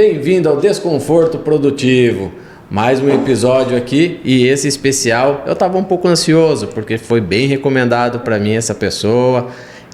Bem-vindo ao Desconforto Produtivo. Mais um episódio aqui e esse especial eu estava um pouco ansioso porque foi bem recomendado para mim essa pessoa,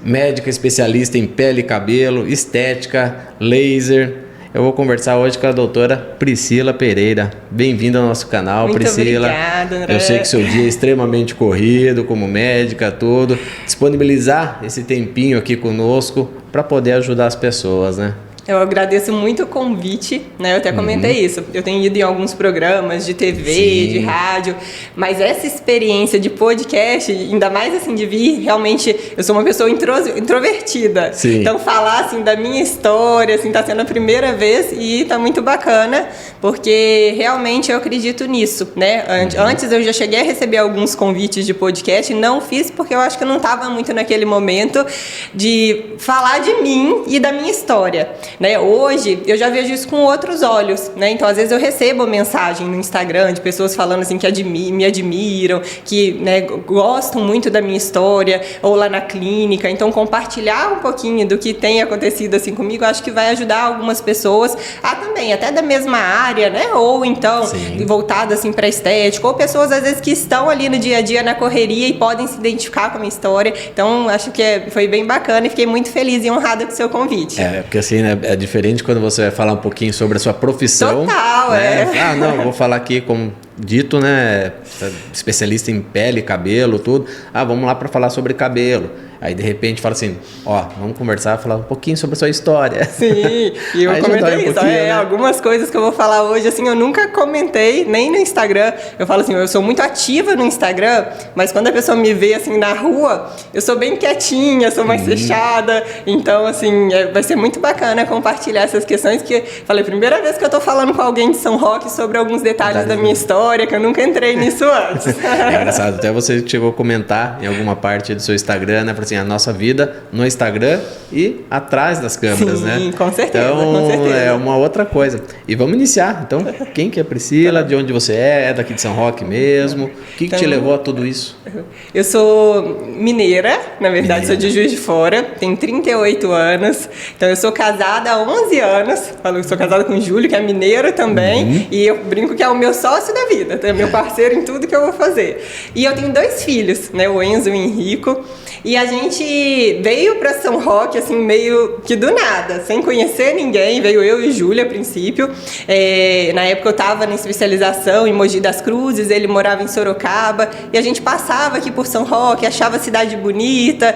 médica especialista em pele e cabelo, estética, laser. Eu vou conversar hoje com a doutora Priscila Pereira. Bem-vinda ao nosso canal, Muito Priscila. Obrigada, André. Eu sei que seu dia é extremamente corrido, como médica, tudo. Disponibilizar esse tempinho aqui conosco para poder ajudar as pessoas, né? Eu agradeço muito o convite, né? Eu até comentei isso. Eu tenho ido em alguns programas de TV, Sim. de rádio, mas essa experiência de podcast, ainda mais assim de vir, realmente, eu sou uma pessoa introvertida. Sim. Então falar assim da minha história, assim, tá sendo a primeira vez e tá muito bacana, porque realmente eu acredito nisso, né? Antes eu já cheguei a receber alguns convites de podcast, não fiz porque eu acho que eu não estava muito naquele momento de falar de mim e da minha história. Né? Hoje eu já vejo isso com outros olhos, né? Então às vezes eu recebo mensagem no Instagram de pessoas falando assim que me admiram, que, né, gostam muito da minha história, ou lá na clínica. Então compartilhar um pouquinho do que tem acontecido assim comigo, acho que vai ajudar algumas pessoas a também, até da mesma área, né? Ou então voltada assim para estética, ou pessoas às vezes que estão ali no dia a dia na correria e podem se identificar com a minha história. Então acho que foi bem bacana e fiquei muito feliz e honrada com o seu convite. Porque assim, né? É diferente quando você vai falar um pouquinho sobre a sua profissão. Total, né? Não, vou falar aqui como dito, né? Especialista em pele, cabelo, tudo. Vamos lá para falar sobre cabelo. Aí de repente fala assim, vamos conversar, falar um pouquinho sobre a sua história. Sim, e eu comentei isso. Né? Algumas coisas que eu vou falar hoje, assim, eu nunca comentei, nem no Instagram. Eu falo assim, eu sou muito ativa no Instagram, mas quando a pessoa me vê assim na rua, eu sou bem quietinha, sou mais fechada. Então, assim, vai ser muito bacana compartilhar essas questões que, falei, primeira vez que eu tô falando com alguém de São Roque sobre alguns detalhes da minha história, que eu nunca entrei nisso antes. É engraçado, até você chegou a comentar em alguma parte do seu Instagram, né? Assim, a nossa vida no Instagram e atrás das câmeras, né? Sim, com certeza, então, com certeza. É uma outra coisa. E vamos iniciar. Então, quem que é Priscila? De onde você é? É daqui de São Roque mesmo? O que te levou a tudo isso? Eu sou mineira, na verdade, sou de Juiz de Fora, tenho 38 anos. Então, eu sou casada há 11 anos. Falo que sou casada com o Júlio, que é mineiro também. E eu brinco que é o meu sócio da vida, é meu parceiro em tudo que eu vou fazer. E eu tenho 2 filhos, né? O Enzo e o Henrico. E a gente veio para São Roque, assim, meio que do nada, sem conhecer ninguém. Veio eu e o Júlio, a princípio. Na época eu estava na especialização em Mogi das Cruzes, ele morava em Sorocaba. E a gente passava aqui por São Roque, achava a cidade bonita.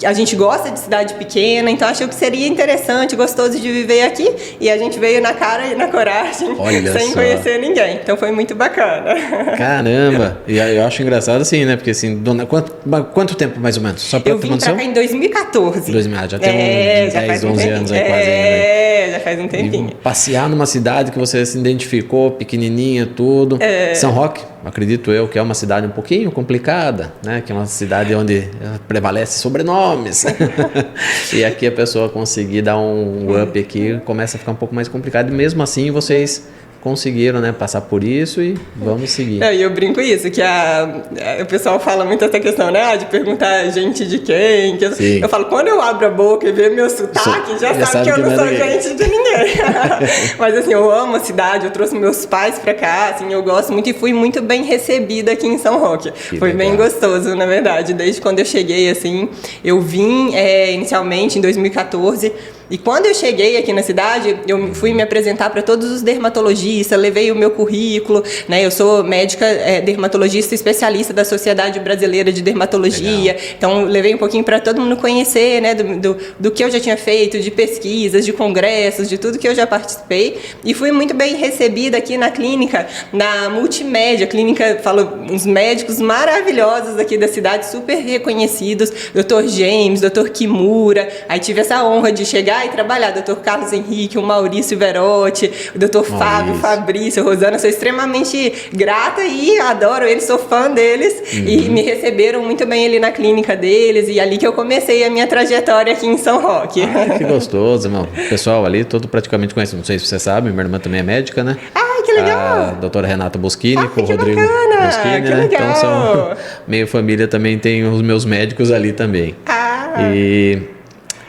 A gente gosta de cidade pequena, então achou que seria interessante, gostoso de viver aqui. E a gente veio na cara e na coragem, sem conhecer ninguém. Então foi muito bacana. Caramba! E eu acho engraçado assim, né? Porque assim, quanto tempo mais ou menos? Só Eu vim pra cá em 2014. Já tem uns 10, 11 anos aí quase, né? Já faz um tempinho. E passear numa cidade que você se identificou, pequenininha, tudo. São Roque, acredito eu, que é uma cidade um pouquinho complicada, né? Que é uma cidade onde prevalece sobrenomes. E aqui a pessoa conseguir dar um up aqui, começa a ficar um pouco mais complicado. E mesmo assim vocês conseguiram, né, passar por isso e vamos seguir. E eu brinco isso, que o pessoal fala muito essa questão, né, de perguntar gente de quem. Eu falo, quando eu abro a boca e vejo meu sotaque, já sabe que eu não sou gente de ninguém. Mas assim, eu amo a cidade, eu trouxe meus pais pra cá, assim, eu gosto muito e fui muito bem recebida aqui em São Roque. Foi bem gostoso, na verdade. Desde quando eu cheguei, assim, eu vim inicialmente em 2014. E quando eu cheguei aqui na cidade, eu fui me apresentar para todos os dermatologistas, levei o meu currículo, né? Eu sou médica dermatologista especialista da Sociedade Brasileira de Dermatologia. Legal. Então, levei um pouquinho para todo mundo conhecer, né? Do que eu já tinha feito, de pesquisas, de congressos, de tudo que eu já participei. E fui muito bem recebida aqui na clínica, na Multimédia. Clínica, falo, uns médicos maravilhosos aqui da cidade, super reconhecidos. Dr. James, Dr. Kimura. Aí tive essa honra de chegar e trabalhar, Dr. Carlos Henrique, o Maurício Verotti, o Dr. Fábio, Fabrício, Rosana, sou extremamente grata e adoro eles, sou fã deles e me receberam muito bem ali na clínica deles e ali que eu comecei a minha trajetória aqui em São Roque. Que gostoso, irmão. O pessoal ali, todo praticamente conhece, não sei se você sabe, minha irmã também é médica, né? Que legal! A doutora Renata Boschini com o Rodrigo bacana. Boschini, Que né? legal. Então são meio família também, tem os meus médicos ali também.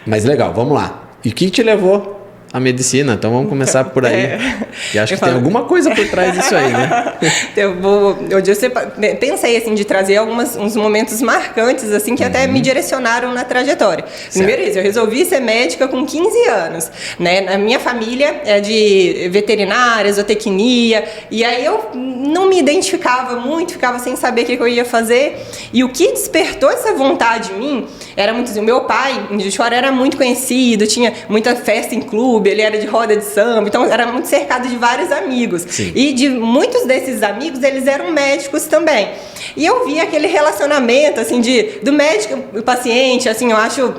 Mas legal, vamos lá. E o que te levou a medicina. Então vamos começar por aí. E acho que tem alguma coisa por trás disso aí, né? Eu pensei assim, de trazer uns momentos marcantes assim, que até me direcionaram na trajetória. Primeiro isso, eu resolvi ser médica com 15 anos. Né? Na minha família é de veterinária, zootecnia, e aí eu não me identificava muito, ficava sem saber o que eu ia fazer. E o que despertou essa vontade em mim era muito assim, o meu pai em Juiz de Fora era muito conhecido, tinha muita festa em clube, ele era de roda de samba, então era muito cercado de vários amigos. Sim. E de muitos desses amigos, eles eram médicos também. E eu vi aquele relacionamento, assim, do médico e paciente, assim, eu acho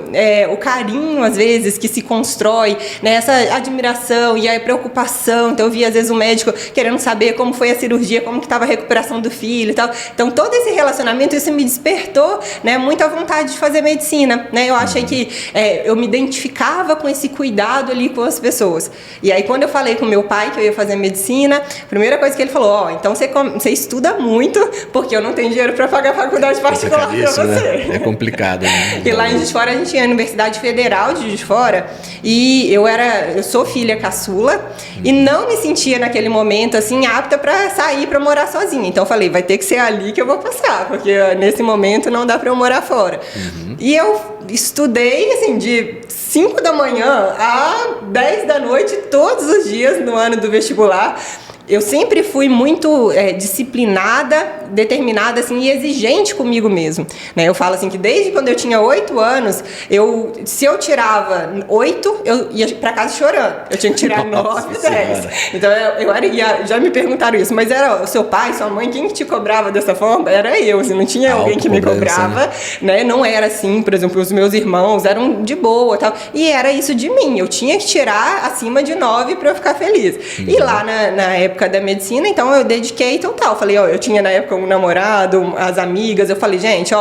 o carinho, às vezes, que se constrói, né, essa admiração e a preocupação. Então eu vi, às vezes, o médico querendo saber como foi a cirurgia, como que estava a recuperação do filho e tal. Então todo esse relacionamento, isso me despertou, né, muita vontade de fazer medicina, né? Eu achei que eu me identificava com esse cuidado ali com as pessoas. E aí quando eu falei com meu pai que eu ia fazer medicina, a primeira coisa que ele falou, então você estuda muito, porque eu não tenho dinheiro para pagar a faculdade particular para você. Né? É complicado. Né? E lá em Juiz de Fora a gente tinha a Universidade Federal de Juiz de Fora, e eu sou filha caçula e não me sentia naquele momento assim apta para sair para morar sozinha. Então eu falei, vai ter que ser ali que eu vou passar, porque nesse momento não dá para eu morar fora. E eu estudei assim de 5 da manhã a 10 da noite todos os dias no ano do vestibular. Eu sempre fui muito disciplinada, determinada assim, e exigente comigo mesmo. Né? Eu falo assim que desde quando eu tinha 8 anos, se eu tirava 8, eu ia para casa chorando. Eu tinha que tirar 9, 10. Então já me perguntaram isso, mas era o seu pai, sua mãe, quem que te cobrava dessa forma? Era eu, assim, não tinha alguém que me cobrava. Né? Não era assim, por exemplo, os meus irmãos eram de boa tal. E era isso de mim, eu tinha que tirar acima de 9 para eu ficar feliz. E lá na época da medicina, então eu dediquei total. Falei, eu tinha na época um namorado, as amigas, eu falei, gente,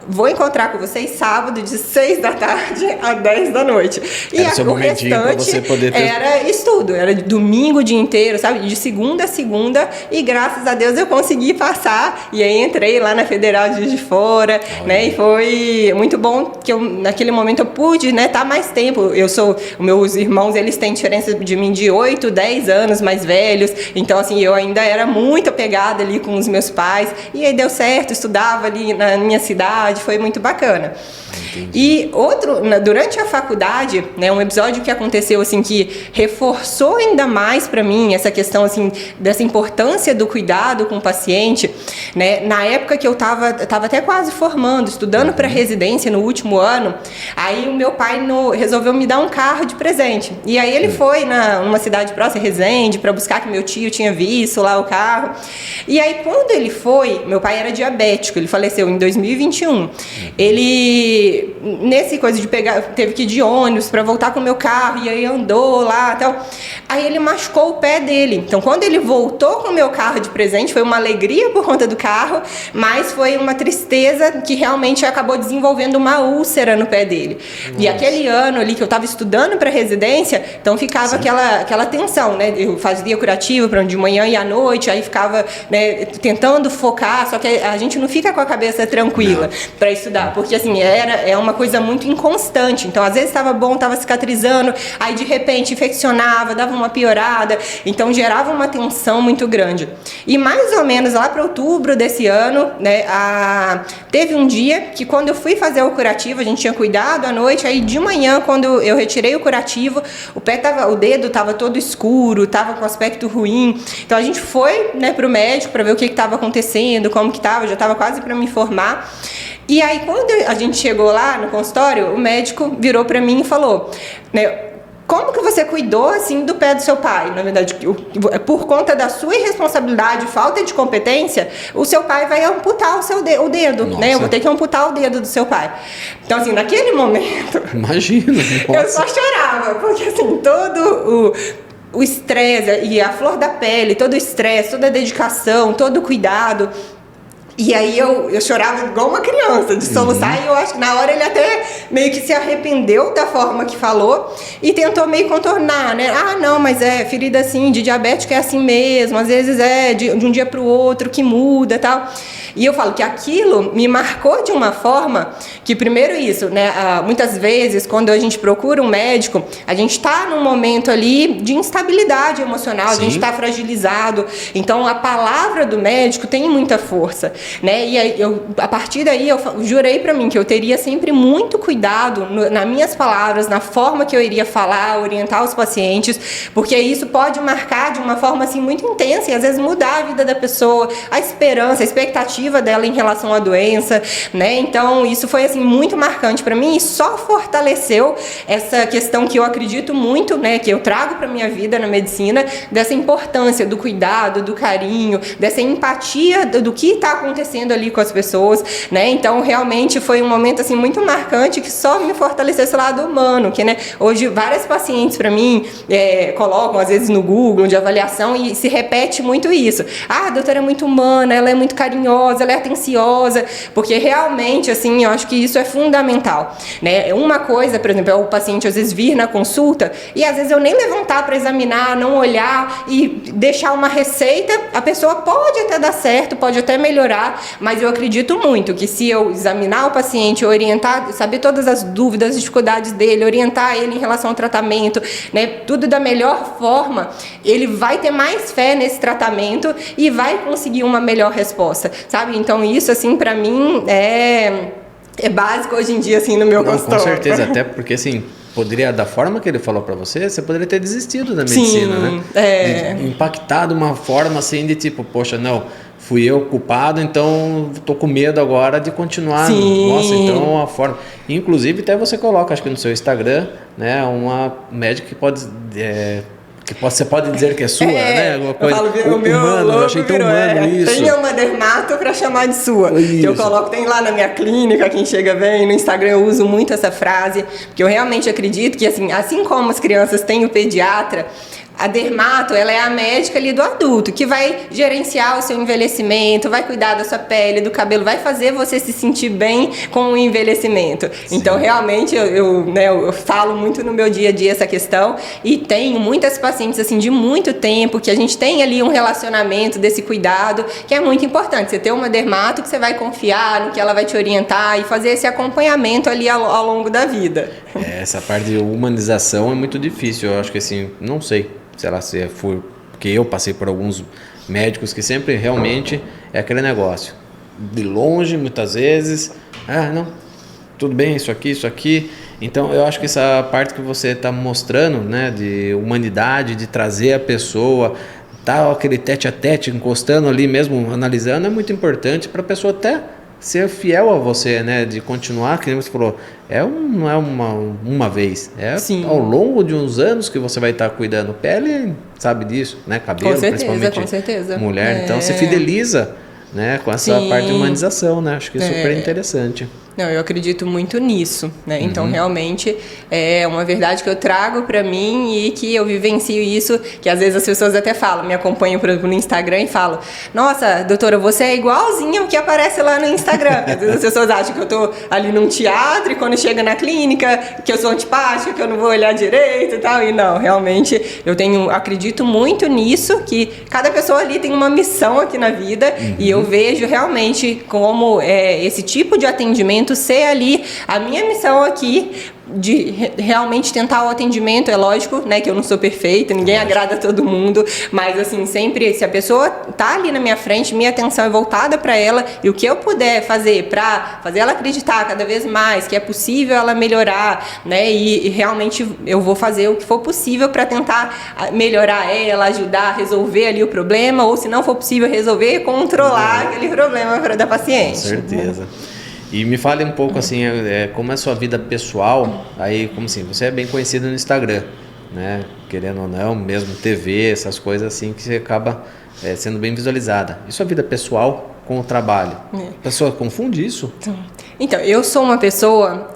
vou encontrar com vocês sábado de 6 da tarde a 10 da noite. E o restante você poder era estudo, era domingo o dia inteiro, sabe? De segunda a segunda, e graças a Deus eu consegui passar, e aí entrei lá na Federal de Juiz de Fora, né? E foi muito bom que naquele momento eu pude, né, estar mais tempo. Meus irmãos, eles têm diferença de mim de 8, 10 anos mais velhos, então assim, eu ainda era muito apegada ali com os meus pais, e aí deu certo, estudava ali na minha cidade, foi muito bacana. Entendi. E durante a faculdade, né, um episódio que aconteceu assim que reforçou ainda mais para mim essa questão assim dessa importância do cuidado com o paciente, né? Na época que eu tava até quase formando, estudando para residência no último ano, aí o meu pai resolveu me dar um carro de presente. E aí ele foi numa cidade próxima, Resende, para buscar, que meu tio tinha visto lá o carro. E aí quando ele foi, meu pai era diabético, ele faleceu em 2021. Ele, nesse coisa de teve que ir de ônibus para voltar com o meu carro, e aí andou lá e tal. Aí ele machucou o pé dele. Então, quando ele voltou com o meu carro de presente, foi uma alegria por conta do carro, mas foi uma tristeza que realmente acabou desenvolvendo uma úlcera no pé dele. Nossa. E aquele ano ali que eu estava estudando para residência, então ficava aquela tensão, né? Eu fazia curativo de manhã e à noite, aí ficava, né, tentando focar, só que a gente não fica com a cabeça tranquila para estudar, porque assim, é uma coisa muito inconstante. Então, às vezes estava bom, estava cicatrizando, aí de repente infeccionava, dava uma piorada, então gerava uma tensão muito grande. E mais ou menos lá para outubro desse ano, né, teve um dia que quando eu fui fazer o curativo, a gente tinha cuidado à noite, aí de manhã, quando eu retirei o curativo, o dedo estava todo escuro, estava com aspecto ruim. Então a gente foi, né, pro médico para ver o que estava acontecendo, como que estava, já estava quase para me formar. E aí quando a gente chegou lá no consultório, o médico virou para mim e falou, né, como que você cuidou assim do pé do seu pai? Na verdade, por conta da sua irresponsabilidade, falta de competência, o seu pai vai amputar o dedo, né? Eu vou ter que amputar o dedo do seu pai. Então, assim, naquele momento... Imagina. Eu só chorava, porque assim, todo o estresse e a flor da pele, todo o estresse, toda a dedicação, todo o cuidado... E aí eu chorava igual uma criança, de soluçar, e eu acho que na hora ele até meio que se arrependeu da forma que falou e tentou meio contornar, né? Ah, não, mas ferida assim, de diabético é assim mesmo, às vezes de um dia pro outro que muda e tal. E eu falo que aquilo me marcou de uma forma que, primeiro isso, né? Muitas vezes, quando a gente procura um médico, a gente está num momento ali de instabilidade emocional, Sim. A gente está fragilizado. Então, a palavra do médico tem muita força, né? E aí, a partir daí, eu jurei para mim que eu teria sempre muito cuidado nas minhas palavras, na forma que eu iria falar, orientar os pacientes, porque isso pode marcar de uma forma assim muito intensa e às vezes mudar a vida da pessoa, a esperança, a expectativa dela em relação à doença, né? Então, isso foi assim muito marcante para mim e só fortaleceu essa questão que eu acredito muito, né, que eu trago para minha vida na medicina, dessa importância do cuidado, do carinho, dessa empatia do que está acontecendo ali com as pessoas, né? Então, realmente foi um momento assim muito marcante que só me fortaleceu esse lado humano, que, né, hoje várias pacientes para mim colocam às vezes no Google de avaliação e se repete muito isso. Ah, a doutora é muito humana, ela é muito carinhosa, ela é atenciosa, porque realmente, assim, eu acho que isso é fundamental, né? Uma coisa, por exemplo, é o paciente às vezes vir na consulta e às vezes eu nem levantar para examinar, não olhar e deixar uma receita, a pessoa pode até dar certo, pode até melhorar, mas eu acredito muito que se eu examinar o paciente, orientar, saber todas as dúvidas, as dificuldades dele, orientar ele em relação ao tratamento, né? Tudo da melhor forma, ele vai ter mais fé nesse tratamento e vai conseguir uma melhor resposta, sabe? Então isso, assim, pra mim é básico hoje em dia, assim, no meu consultório. Com certeza, até porque, assim, poderia, da forma que ele falou pra você, você poderia ter desistido da medicina, né? Impactar de uma forma, assim, de tipo, poxa, não, fui eu culpado, então tô com medo agora de continuar. Sim. Nossa, então a forma... Inclusive, até você coloca, acho que no seu Instagram, né, uma médica que pode... você pode dizer que é sua, né? Alguma coisa. Eu falo, o meu humano, eu achei tão humano isso. Tenha uma dermato para chamar de sua. Isso. Que eu coloco, tem lá na minha clínica, quem chega vem, no Instagram eu uso muito essa frase, porque eu realmente acredito que, assim como as crianças têm o pediatra, a dermato, ela é a médica ali do adulto, que vai gerenciar o seu envelhecimento, vai cuidar da sua pele, do cabelo, vai fazer você se sentir bem com o envelhecimento. Sim. Então, realmente, eu falo muito no meu dia a dia essa questão e tenho muitas pacientes, assim, de muito tempo, que a gente tem ali um relacionamento desse cuidado, que é muito importante. Você ter uma dermato que você vai confiar no que ela vai te orientar e fazer esse acompanhamento ali ao longo da vida. Essa parte de humanização é muito difícil, eu acho que, assim, não sei. Se for, porque eu passei por alguns médicos que sempre realmente é aquele negócio de longe, muitas vezes, não, tudo bem, isso aqui. Então eu acho que essa parte que você está mostrando, né, de humanidade, de trazer a pessoa, tá aquele tete a tete encostando ali mesmo, analisando, é muito importante para a pessoa até ser fiel a você, né? De continuar, que você falou, não é uma vez, Sim. Ao longo de uns anos que você vai estar cuidando. Pele, sabe disso, né? Cabelo, principalmente. Com certeza. Mulher, então se fideliza, né? Com essa parte de humanização, né? Acho que é super interessante. Não, eu acredito muito nisso, né? Então, realmente, é uma verdade que eu trago para mim e que eu vivencio isso, que às vezes as pessoas até falam, me acompanham, por exemplo, no Instagram e falam, nossa, doutora, você é igualzinha ao que aparece lá no Instagram. Às vezes as pessoas acham que eu tô ali num teatro e quando chega na clínica, que eu sou antipática, que eu não vou olhar direito e tal. E não, realmente, acredito muito nisso, que cada pessoa ali tem uma missão aqui na vida e eu vejo realmente como esse tipo de atendimento ser ali a minha missão aqui de realmente tentar o atendimento. É lógico, né, que eu não sou perfeita, ninguém agrada a todo mundo, mas assim, sempre se a pessoa tá ali na minha frente, minha atenção é voltada para ela e o que eu puder fazer para fazer ela acreditar cada vez mais que é possível ela melhorar, né, e realmente eu vou fazer o que for possível para tentar melhorar ela, ajudar a resolver ali o problema, ou se não for possível resolver, controlar aquele problema da paciente. Com certeza. E me fale um pouco assim, como é a sua vida pessoal, aí como assim, você é bem conhecido no Instagram, né, querendo ou não, mesmo TV, essas coisas assim que você acaba sendo bem visualizada. E sua vida pessoal com o trabalho? A pessoa confunde isso? Então, eu sou uma pessoa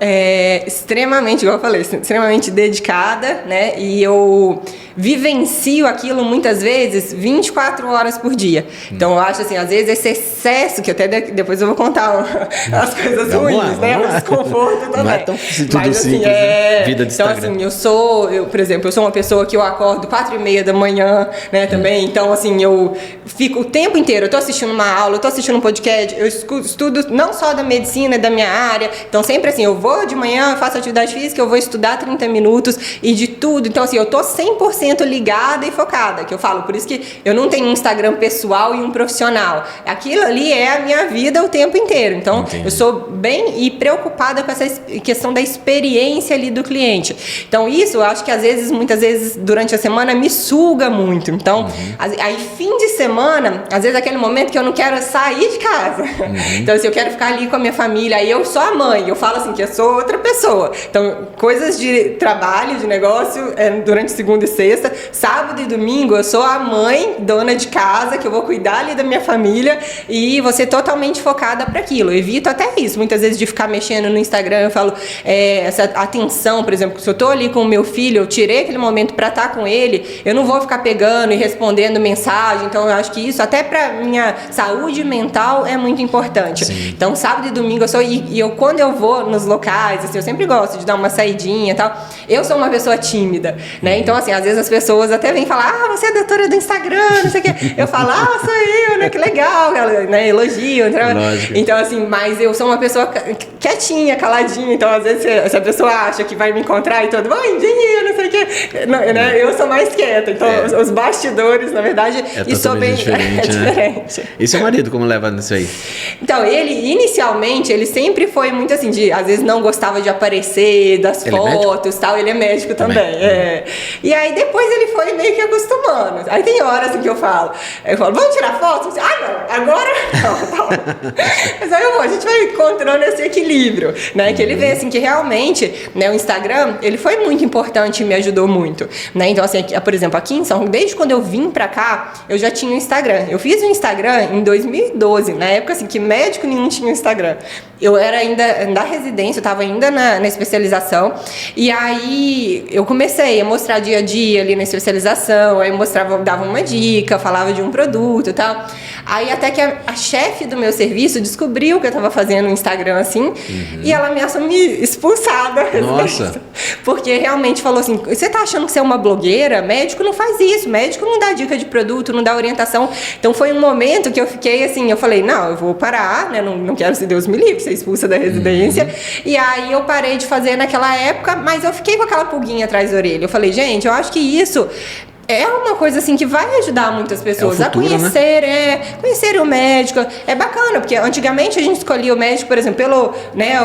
extremamente, igual eu falei, extremamente dedicada, né? E eu vivencio aquilo muitas vezes 24 horas por dia. Então, eu acho assim, às vezes esse excesso, que até depois eu vou contar as coisas ruins, né? O desconforto também. Não é tão tudo mas, assim, simples, vida de então, Instagram. assim, por exemplo, eu sou uma pessoa que eu acordo 4:30 da manhã, né, também. Então, assim, eu fico o tempo inteiro, eu tô assistindo uma aula, eu tô assistindo um podcast, eu estudo não só da medicina, da minha área. Então, sempre assim, eu vou de manhã, faço atividade física, eu vou estudar 30 minutos e de tudo. Então, assim, eu tô 100% ligada e focada, que eu falo. Por isso que eu não tenho um Instagram pessoal e um profissional. Aquilo ali é a minha vida o tempo inteiro. Então, eu sou bem e preocupada com essa questão da experiência ali do cliente. Então, isso eu acho que muitas vezes, durante a semana, me suga muito. Então, aí fim de semana, às vezes é aquele momento que eu não quero sair de casa. Então, assim, eu quero ficar ali com a minha família. Aí eu sou a mãe, eu falo assim, que eu sou outra pessoa. Então, coisas de trabalho, de negócio, durante segunda e sexta. Sábado e domingo, eu sou a mãe, dona de casa, que eu vou cuidar ali da minha família e vou ser totalmente focada para aquilo. Eu evito até isso, muitas vezes, de ficar mexendo no Instagram. Eu falo, essa atenção, por exemplo, se eu tô ali com o meu filho, eu tirei aquele momento para estar com ele, eu não vou ficar pegando e respondendo mensagem. Então, eu acho que isso, até para minha saúde mental, é muito importante. Sim. Então, sábado e domingo, quando eu vou nos locais, assim, eu sempre gosto de dar uma saidinha e tal. Eu sou uma pessoa tímida, né? Então, assim, às vezes as pessoas até vêm falar, você é doutora do Instagram, não sei o quê. Eu falo, sou eu, né? Que legal, né? Elogio. Então, assim, mas eu sou uma pessoa quietinha, caladinha. Então, às vezes, se a pessoa acha que vai me encontrar e todo, engenheiro, não sei o quê. Não, né? Eu sou mais quieta. Então, os bastidores, na verdade, isso bem diferente, diferente. E seu marido, como leva nisso aí? Então, inicialmente, ele sempre foi muito assim, às vezes não gostava de aparecer, das fotos e tal. Ele é médico também. E aí, depois ele foi meio que acostumando. Aí tem horas assim que eu falo, vamos tirar foto? Não, agora não. Mas aí a gente vai encontrando esse equilíbrio, né? Que ele vê assim que realmente, né, o Instagram, ele foi muito importante e me ajudou muito, né? Então, assim, por exemplo, aqui em São Paulo, desde quando eu vim pra cá, eu já tinha um Instagram. Eu fiz o Instagram em 2012, na época assim que médico nenhum tinha Instagram. Eu era ainda na residência, eu tava ainda na especialização, e aí eu comecei a mostrar dia a dia ali na especialização, aí eu dava uma dica, falava de um produto e tal. Aí até que a chefe do meu serviço descobriu que eu tava fazendo um Instagram assim, e ela ameaçou me expulsar da residência. Nossa! Porque realmente falou assim, você tá achando que você é uma blogueira? Médico não faz isso, médico não dá dica de produto, não dá orientação. Então foi um momento que eu fiquei assim, eu falei, não, eu vou parar, né? Não quero, se Deus me livre, ser expulsa da residência. E aí eu parei de fazer naquela época, mas eu fiquei com aquela pulguinha atrás da orelha. Eu falei, gente, eu acho que isso é uma coisa assim que vai ajudar muitas pessoas futuro, a conhecer, conhecer o médico. É bacana, porque antigamente a gente escolhia o médico, por exemplo, pelo, né,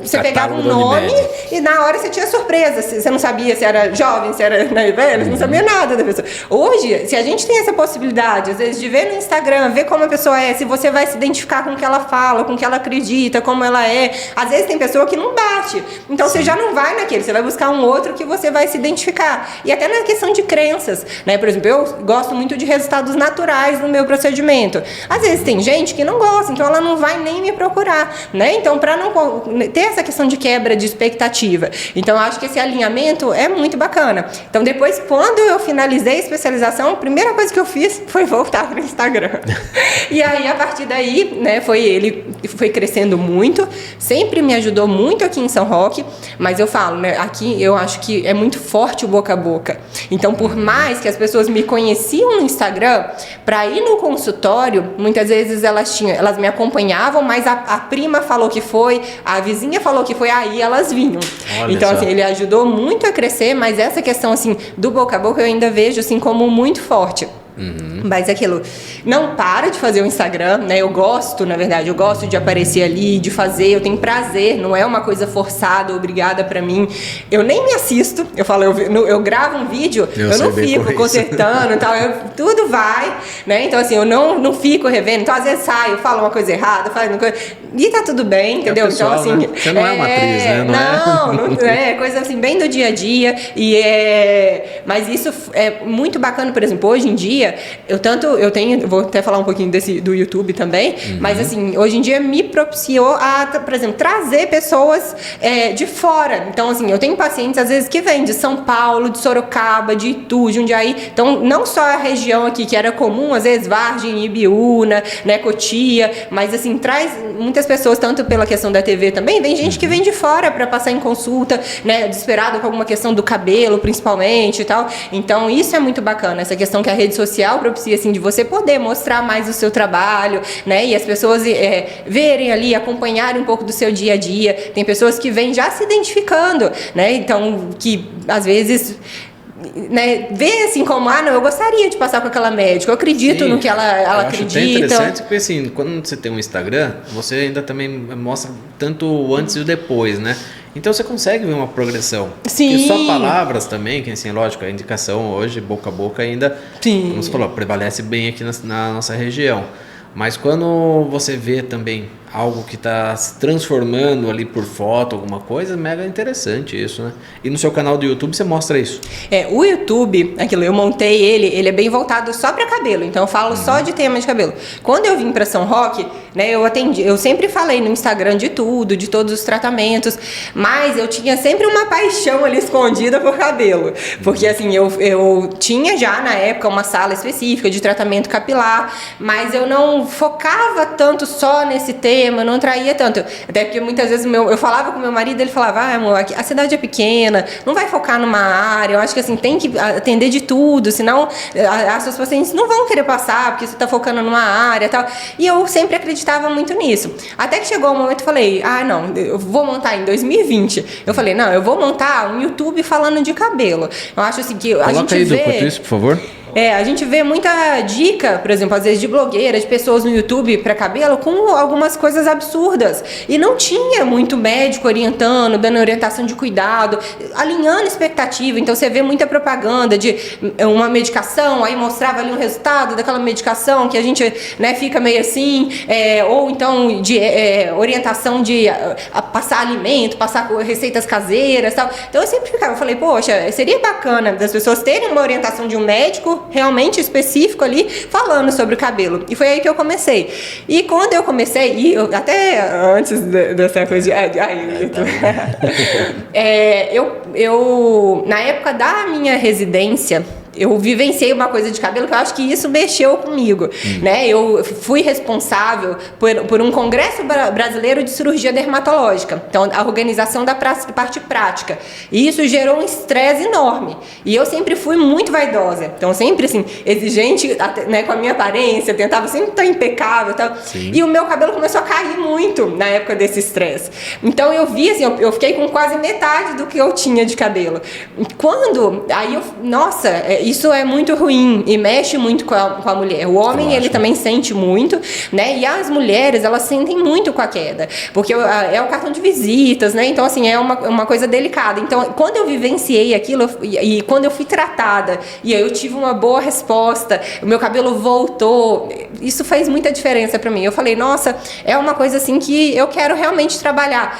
você pegava um nome e na hora você tinha surpresa. Você não sabia se era jovem, se era velho, você não sabia nada da pessoa. Hoje, se a gente tem essa possibilidade, às vezes, de ver no Instagram, ver como a pessoa é, se você vai se identificar com o que ela fala, com o que ela acredita, como ela é. Às vezes tem pessoa que não bate. Então você já não vai naquele, você vai buscar um outro que você vai se identificar. E até na questão de crença, né? Por exemplo, eu gosto muito de resultados naturais no meu procedimento. Às vezes tem gente que não gosta, então ela não vai nem me procurar, né? Então, para não ter essa questão de quebra de expectativa. Então, eu acho que esse alinhamento é muito bacana. Então, depois, quando eu finalizei a especialização, a primeira coisa que eu fiz foi voltar para o Instagram. E aí, a partir daí, né, ele foi crescendo muito, sempre me ajudou muito aqui em São Roque, mas eu falo, né, aqui eu acho que é muito forte o boca a boca. Então, por mais que as pessoas me conheciam no Instagram, para ir no consultório, muitas vezes elas me acompanhavam, mas a prima falou que foi, a vizinha falou que foi, aí elas vinham. Olha então, assim, ele ajudou muito a crescer, mas essa questão, assim, do boca a boca eu ainda vejo, assim, como muito forte. Mas aquilo, não para de fazer o Instagram, né? Eu gosto, na verdade, eu gosto de aparecer ali, de fazer, eu tenho prazer, não é uma coisa forçada, obrigada pra mim. Eu nem me assisto, eu falo, eu gravo um vídeo, eu não fico consertando e tal, tudo vai, né? Então, assim, eu não fico revendo, então às vezes saio, falo uma coisa errada, E tá tudo bem, entendeu? Pessoal, então, assim. Né? Você não é uma atriz, né? Não é coisa assim, bem do dia a dia. Mas isso é muito bacana, por exemplo, hoje em dia, vou até falar um pouquinho do YouTube também, mas assim, hoje em dia me propiciou a, por exemplo, trazer pessoas de fora. Então, assim, eu tenho pacientes, às vezes, que vêm de São Paulo, de Sorocaba, de Itu, Jundiaí. Então, não só a região aqui que era comum, às vezes, Vargem, Ibiúna, né, Cotia, mas assim, traz muitas pessoas, tanto pela questão da TV também, vem gente que vem de fora para passar em consulta, né, desesperado com alguma questão do cabelo, principalmente e tal. Então, isso é muito bacana, essa questão que a rede social propicia, assim, de você poder mostrar mais o seu trabalho, né, e as pessoas verem ali, acompanharem um pouco do seu dia a dia. Tem pessoas que vêm já se identificando, né, então, que às vezes... Né, ver assim como, não, eu gostaria de passar com aquela médica, eu acredito no que ela acredita. Acho até interessante porque assim, quando você tem um Instagram, você ainda também mostra tanto o antes e o depois, né? Então você consegue ver uma progressão. Sim. Porque só palavras também, que assim, lógico, a indicação hoje, boca a boca ainda, sim, como você falou, prevalece bem aqui na nossa região. Mas quando você vê também algo que está se transformando ali por foto, alguma coisa, é mega interessante isso, né? E no seu canal do YouTube você mostra isso? O YouTube, eu montei ele é bem voltado só para cabelo, então eu falo só de tema de cabelo. Quando eu vim para São Roque, né, eu sempre falei no Instagram de tudo, de todos os tratamentos, mas eu tinha sempre uma paixão ali escondida por cabelo, porque assim, eu tinha já na época uma sala específica de tratamento capilar, mas eu não focava tanto só nesse tema, não traía tanto. Até porque muitas vezes eu falava com meu marido, ele falava, amor, a cidade é pequena, não vai focar numa área, eu acho que assim, tem que atender de tudo, senão as suas pacientes não vão querer passar, porque você tá focando numa área e tal. E eu sempre acreditava muito nisso. Até que chegou um momento que eu falei, não, eu vou montar em 2020. Eu falei, não, eu vou montar um YouTube falando de cabelo. Eu acho assim que a gente vê... Coloca aí do isso, por favor. A gente vê muita dica, por exemplo, às vezes de blogueiras, de pessoas no YouTube para cabelo com algumas coisas absurdas. E não tinha muito médico orientando, dando orientação de cuidado, alinhando expectativa. Então você vê muita propaganda de uma medicação, aí mostrava ali um resultado daquela medicação que a gente, né, fica meio assim, ou então de orientação de passar alimento, passar receitas caseiras e tal. Então eu sempre falei, poxa, seria bacana das pessoas terem uma orientação de um médico realmente específico ali, falando sobre o cabelo. E foi aí que eu comecei. E quando eu comecei, e eu, até antes dessa coisa de... eu na época da minha residência, eu vivenciei uma coisa de cabelo que eu acho que isso mexeu comigo, né? Eu fui responsável por um congresso brasileiro de cirurgia dermatológica, então a organização da parte prática, e isso gerou um estresse enorme, e eu sempre fui muito vaidosa, então sempre assim, exigente, né, com a minha aparência, tentava sempre estar impecável e tal. Sim. E o meu cabelo começou a cair muito na época desse estresse, então eu vi assim, eu fiquei com quase metade do que eu tinha de cabelo. Isso é muito ruim e mexe muito com a mulher. O homem, ele também sente muito, né? E as mulheres, elas sentem muito com a queda, porque é o cartão de visitas, né? Então, assim, é uma coisa delicada. Então, quando eu vivenciei aquilo e quando eu fui tratada e aí eu tive uma boa resposta, o meu cabelo voltou, isso fez muita diferença pra mim. Eu falei, nossa, é uma coisa assim que eu quero realmente trabalhar.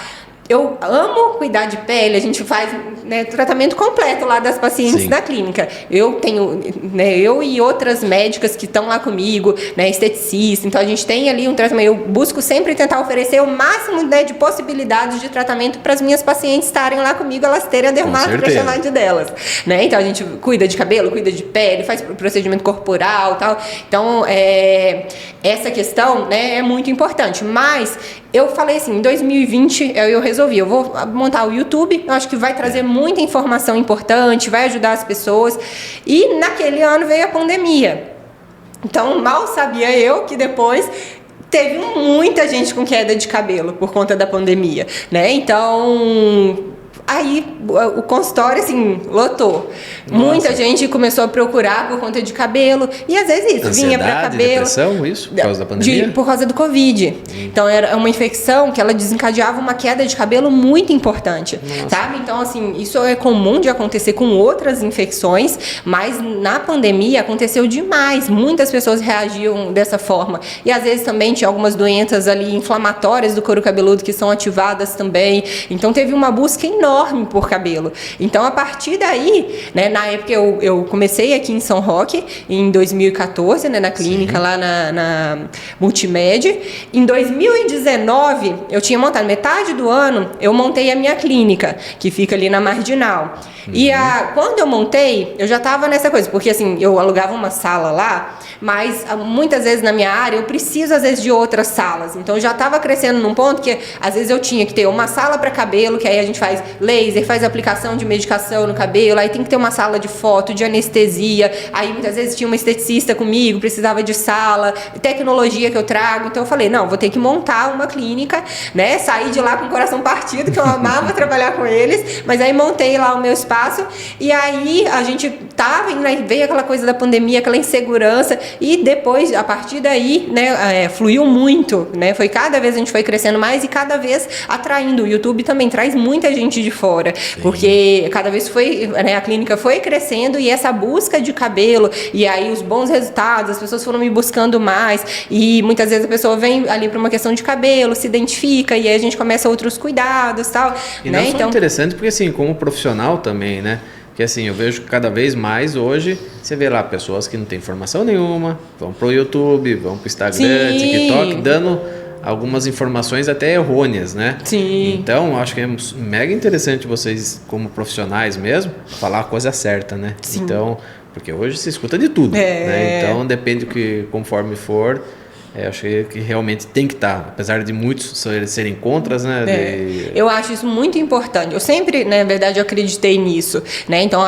Eu amo cuidar de pele, a gente faz, né, tratamento completo lá das pacientes da clínica. Eu tenho, né, eu e outras médicas que estão lá comigo, né, esteticista, então a gente tem ali um tratamento, eu busco sempre tentar oferecer o máximo, né, de possibilidades de tratamento para as minhas pacientes estarem lá comigo, elas terem a dermatopreciosidade delas, né, então a gente cuida de cabelo, cuida de pele, faz procedimento corporal e tal, então essa questão, né, é muito importante, mas eu falei assim, em 2020 eu resolvi, eu vou montar o YouTube, eu acho que vai trazer muita informação importante, vai ajudar as pessoas, e naquele ano veio a pandemia, então mal sabia eu que depois teve muita gente com queda de cabelo por conta da pandemia, né, então Aí o consultório, assim, lotou. Nossa. Muita gente começou a procurar por conta de cabelo. E às vezes isso, ansiedade, vinha para cabelo. Depressão, isso? Por causa da pandemia? Por causa do Covid. Então era uma infecção que ela desencadeava uma queda de cabelo muito importante. Nossa. Sabe? Então, assim, isso é comum de acontecer com outras infecções, mas na pandemia aconteceu demais. Muitas pessoas reagiam dessa forma. E às vezes também tinha algumas doenças ali inflamatórias do couro cabeludo que são ativadas também. Então teve uma busca enorme por cabelo. Então a partir daí, né, na época eu comecei aqui em São Roque em 2014, né, na clínica. Sim. Lá na Multimed. Em 2019 eu tinha montado, metade do ano eu montei a minha clínica, que fica ali na Marginal. E quando eu montei, eu já estava nessa coisa, porque assim, eu alugava uma sala lá, mas muitas vezes na minha área eu preciso às vezes de outras salas. Então eu já estava crescendo num ponto que às vezes eu tinha que ter uma sala para cabelo, que aí a gente faz laser, faz aplicação de medicação no cabelo, aí tem que ter uma sala de foto, de anestesia, aí muitas vezes tinha uma esteticista comigo, precisava de sala, tecnologia que eu trago. Então eu falei, não, vou ter que montar uma clínica, né? Saí de lá com o coração partido, que eu amava trabalhar com eles, mas aí montei lá o meu espaço. E aí a gente tava, veio aquela coisa da pandemia, aquela insegurança, e depois, a partir daí, né, fluiu muito, né? Foi cada vez a gente foi crescendo mais e cada vez atraindo. O YouTube também traz muita gente de fora. Sim. Porque cada vez foi, né, a clínica foi crescendo e essa busca de cabelo, e aí os bons resultados, as pessoas foram me buscando mais, e muitas vezes a pessoa vem ali para uma questão de cabelo, se identifica, e aí a gente começa outros cuidados, tal. E né? Não só então, interessante, porque assim, como profissional também, né? Que assim, eu vejo que cada vez mais hoje, você vê lá pessoas que não têm formação nenhuma, vão pro YouTube, vão pro Instagram, sim, TikTok, dando algumas informações até errôneas, né? Sim. Então, acho que é mega interessante vocês, como profissionais mesmo, falar a coisa certa, né? Sim. Então, porque hoje se escuta de tudo, né? Então, depende do que, conforme for... acho que realmente tem que estar, apesar de muitos serem contras, né? Eu acho isso muito importante. Eu sempre, na verdade, eu acreditei nisso, né? Então,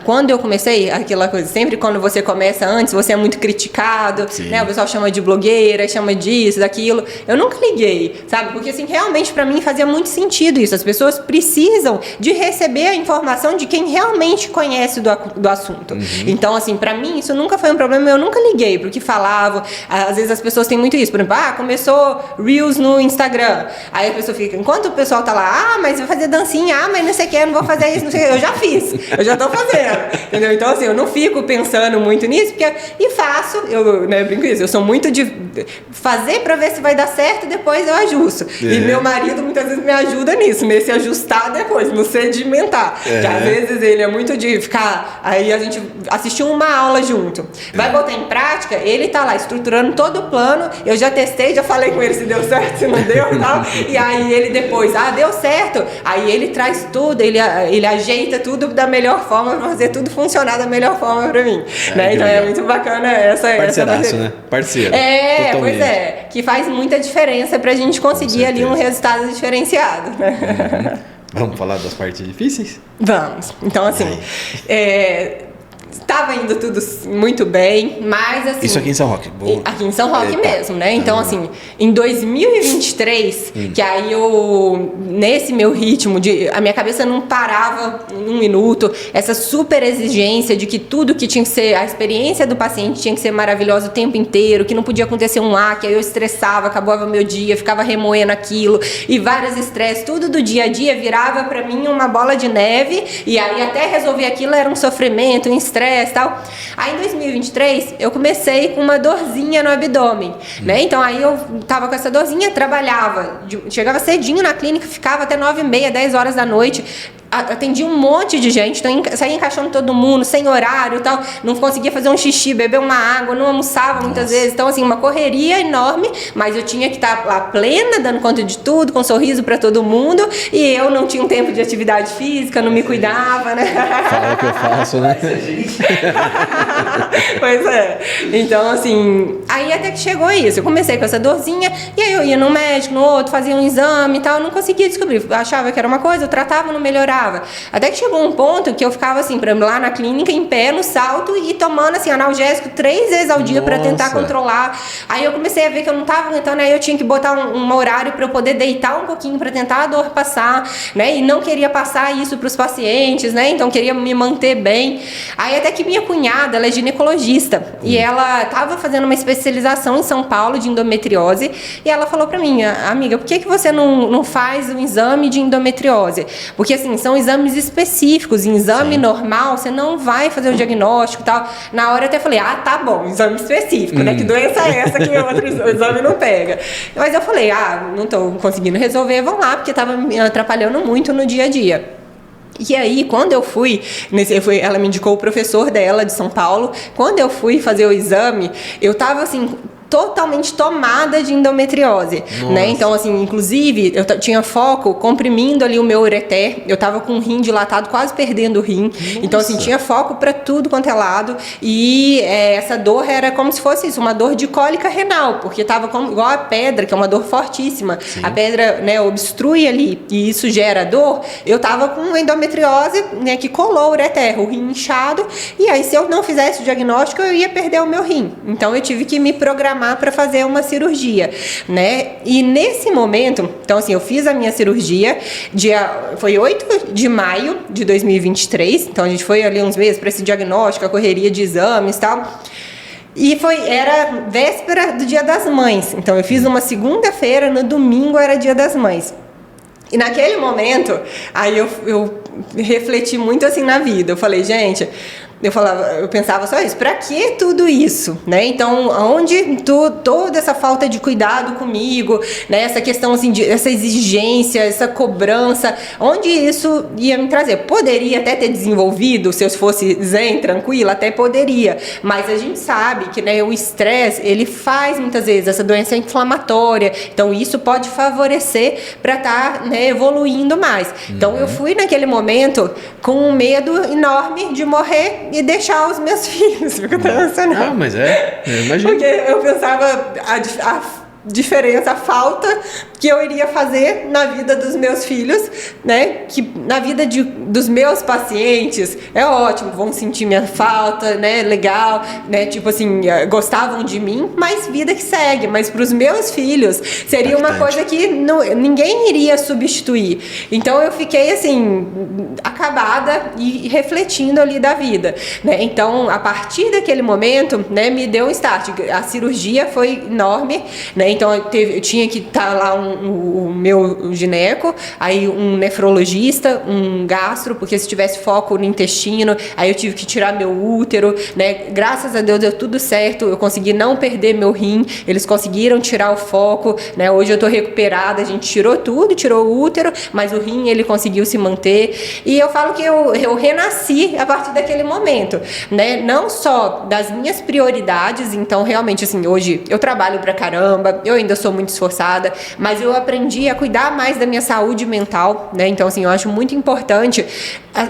quando eu comecei, aquela coisa, sempre quando você começa antes, você é muito criticado, sim, né? O pessoal chama de blogueira, chama disso, daquilo. Eu nunca liguei, sabe? Porque, assim, realmente para mim fazia muito sentido isso. As pessoas precisam de receber a informação de quem realmente conhece do assunto. Uhum. Então, assim, para mim isso nunca foi um problema. Eu nunca liguei pro que falavam. Às vezes as pessoas tem muito isso, por exemplo, começou Reels no Instagram, aí a pessoa fica, enquanto o pessoal tá lá, mas eu vou fazer dancinha, mas não sei o que, eu não vou fazer isso, não sei o que, eu já fiz, eu já tô fazendo, entendeu? Então assim, eu não fico pensando muito nisso, e faço, eu brinco isso, eu sou muito de fazer pra ver se vai dar certo, depois eu ajusto, e meu marido muitas vezes me ajuda nisso, nesse ajustar depois, no sedimentar, que às vezes ele é muito de ficar, aí a gente assistiu uma aula junto, vai botar em prática, ele tá lá estruturando todo o plano. Eu já testei, já falei com ele se deu certo, se não deu e tal. E aí ele depois, deu certo. Aí ele traz tudo, ele ajeita tudo da melhor forma pra fazer tudo funcionar da melhor forma pra mim. Né? Então é muito bacana essa parceiraço, né? Parceiro. Totalmente. Pois é. Que faz muita diferença pra gente conseguir ali um resultado diferenciado. Né? Vamos falar das partes difíceis? Vamos. Então, assim, estava indo tudo muito bem, mas assim... Isso aqui em São Roque? Boa. Aqui em São Roque mesmo, né? Então, assim, em 2023, que aí eu, nesse meu ritmo, a minha cabeça não parava um minuto, essa super exigência de que tudo que tinha que ser, a experiência do paciente tinha que ser maravilhosa o tempo inteiro, que não podia acontecer que aí eu estressava, acabava meu dia, ficava remoendo aquilo, e vários estresses, tudo do dia a dia virava pra mim uma bola de neve, e aí até resolver aquilo era um sofrimento, um estresse, tal. Aí em 2023 eu comecei com uma dorzinha no abdômen, né? Então aí eu tava com essa dorzinha, trabalhava, chegava cedinho na clínica, ficava até 9h30, 10 horas da noite, atendia um monte de gente, então saía encaixando todo mundo, sem horário e tal, não conseguia fazer um xixi, beber uma água, não almoçava muitas vezes, então assim, uma correria enorme, mas eu tinha que estar lá plena, dando conta de tudo, com um sorriso pra todo mundo, e eu não tinha um tempo de atividade física, não me cuidava, né? Fala o que eu faço, né? Pois é. Então, assim, aí até que chegou isso. Eu comecei com essa dorzinha, e aí eu ia num médico, no outro, fazia um exame e tal, eu não conseguia descobrir. Eu achava que era uma coisa, eu tratava, não melhorava. melhorava. Até que chegou um ponto que eu ficava assim, por exemplo, lá na clínica, em pé, no salto e tomando assim, analgésico 3 vezes ao dia para tentar controlar. Aí eu comecei a ver que eu não tava aguentando, aí eu tinha que botar um horário para eu poder deitar um pouquinho para tentar a dor passar, né? E não queria passar isso para os pacientes, né? Então queria me manter bem. Aí até que minha cunhada, ela é ginecologista e ela tava fazendo uma especialização em São Paulo de endometriose e ela falou para mim, amiga, por que você não faz um exame de endometriose? Porque assim, são exames específicos, em exame normal você não vai fazer o diagnóstico e tal. Na hora eu até falei, tá bom, exame específico, né? Que doença é essa que meu outro exame não pega? Mas eu falei, não tô conseguindo resolver, vamos lá, porque tava me atrapalhando muito no dia a dia. E aí, quando eu fui, ela me indicou o professor dela de São Paulo. Quando eu fui fazer o exame, eu tava assim, totalmente tomada de endometriose, né? Então, assim, inclusive, eu tinha foco comprimindo ali o meu ureter, eu tava com o rim dilatado, quase perdendo o rim. Nossa. Então, assim, tinha foco para tudo quanto é lado e essa dor era como se fosse isso, uma dor de cólica renal, porque tava igual a pedra, que é uma dor fortíssima. Sim. A pedra, né, obstrui ali e isso gera dor. Eu tava com endometriose, né, que colou o ureter, o rim inchado, e aí se eu não fizesse o diagnóstico, eu ia perder o meu rim. Então, eu tive que me programar para fazer uma cirurgia, né? E nesse momento, então assim, eu fiz a minha cirurgia, foi 8 de maio de 2023, então a gente foi ali uns meses para esse diagnóstico, a correria de exames e tal. E era véspera do Dia das Mães, então eu fiz uma segunda-feira, no domingo era Dia das Mães. E naquele momento, aí eu refleti muito assim na vida, eu falei, gente... Eu pensava só isso, pra que tudo isso, né? Então, onde toda essa falta de cuidado comigo, né? Essa questão, assim, essa exigência, essa cobrança, onde isso ia me trazer? Poderia até ter desenvolvido, se eu fosse zen, tranquila, até poderia, mas a gente sabe que, né, o estresse, ele faz muitas vezes essa doença inflamatória, então isso pode favorecer para estar, né, evoluindo mais. Então, eu fui naquele momento com um medo enorme de morrer e deixar os meus filhos. Fico até emocionada. Mas eu imagino. Porque eu pensava a diferença, a falta que eu iria fazer na vida dos meus filhos, né? Que na vida dos meus pacientes é ótimo, vão sentir minha falta, né? Legal, né? Tipo assim, gostavam de mim, mas vida que segue. Mas para os meus filhos seria uma coisa que ninguém iria substituir. Então eu fiquei assim, acabada e refletindo ali da vida, né? Então a partir daquele momento, né? Me deu um start. A cirurgia foi enorme, né? Então eu tinha que estar lá o meu gineco, aí um nefrologista, um gastro, porque se tivesse foco no intestino, aí eu tive que tirar meu útero, né? Graças a Deus deu tudo certo, eu consegui não perder meu rim, eles conseguiram tirar o foco, né? Hoje eu tô recuperada, a gente tirou tudo, tirou o útero, mas o rim ele conseguiu se manter, e eu falo que eu renasci a partir daquele momento, né? Não só das minhas prioridades, então realmente assim, hoje eu trabalho pra caramba, eu ainda sou muito esforçada, mas eu aprendi a cuidar mais da minha saúde mental, né? Então, assim, eu acho muito importante.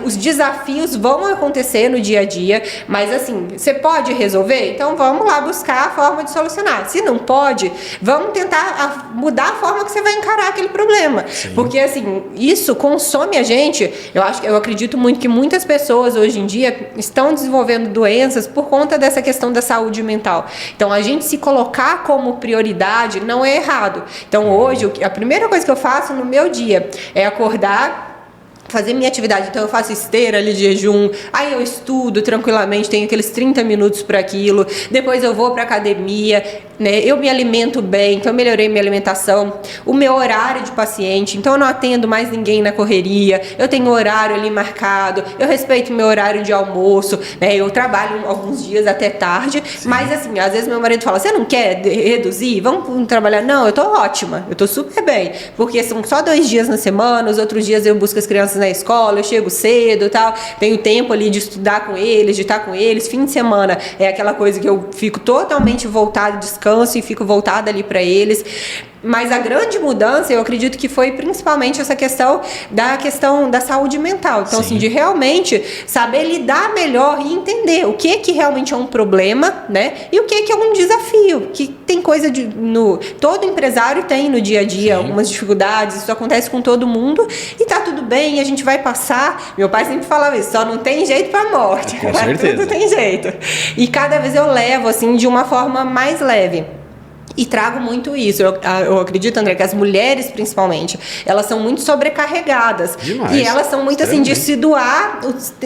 Os desafios vão acontecer no dia a dia, mas, assim, você pode resolver? Então, vamos lá buscar a forma de solucionar. Se não pode, vamos tentar mudar a forma que você vai encarar aquele problema. Sim. Porque, assim, isso consome a gente. Eu acredito muito que muitas pessoas, hoje em dia, estão desenvolvendo doenças por conta dessa questão da saúde mental. Então, a gente se colocar como prioridade não é errado. Então, hoje, a primeira coisa que eu faço no meu dia é acordar, fazer minha atividade. Então eu faço esteira ali de jejum, aí eu estudo tranquilamente, tenho aqueles 30 minutos para aquilo, depois eu vou para academia, né? Eu me alimento bem, então eu melhorei minha alimentação, o meu horário de paciente, então eu não atendo mais ninguém na correria, eu tenho horário ali marcado, eu respeito meu horário de almoço, né? Eu trabalho alguns dias até tarde. Sim. Mas assim, às vezes meu marido fala, você não quer reduzir? Vamos trabalhar? Não, eu tô ótima, eu tô super bem, porque são só 2 dias na semana, os outros dias eu busco as crianças na escola, eu chego cedo e tal, tenho tempo ali de estudar com eles, de estar com eles. Fim de semana é aquela coisa que eu fico totalmente voltada, descanso e fico voltada ali para eles. Mas a grande mudança, eu acredito que foi principalmente essa questão da saúde mental. Então, assim, de realmente saber lidar melhor e entender o que realmente é um problema, né? E o que é um desafio. Que tem coisa todo empresário tem no dia a dia algumas dificuldades, isso acontece com todo mundo e tá tudo bem, a gente vai passar. Meu pai sempre falava isso, só não tem jeito pra morte. Com certeza. Tudo tem jeito. E cada vez eu levo, assim, de uma forma mais leve. E trago muito isso. Eu acredito, André, que as mulheres, principalmente, elas são muito sobrecarregadas. Demais. E elas são muito, assim, de se doar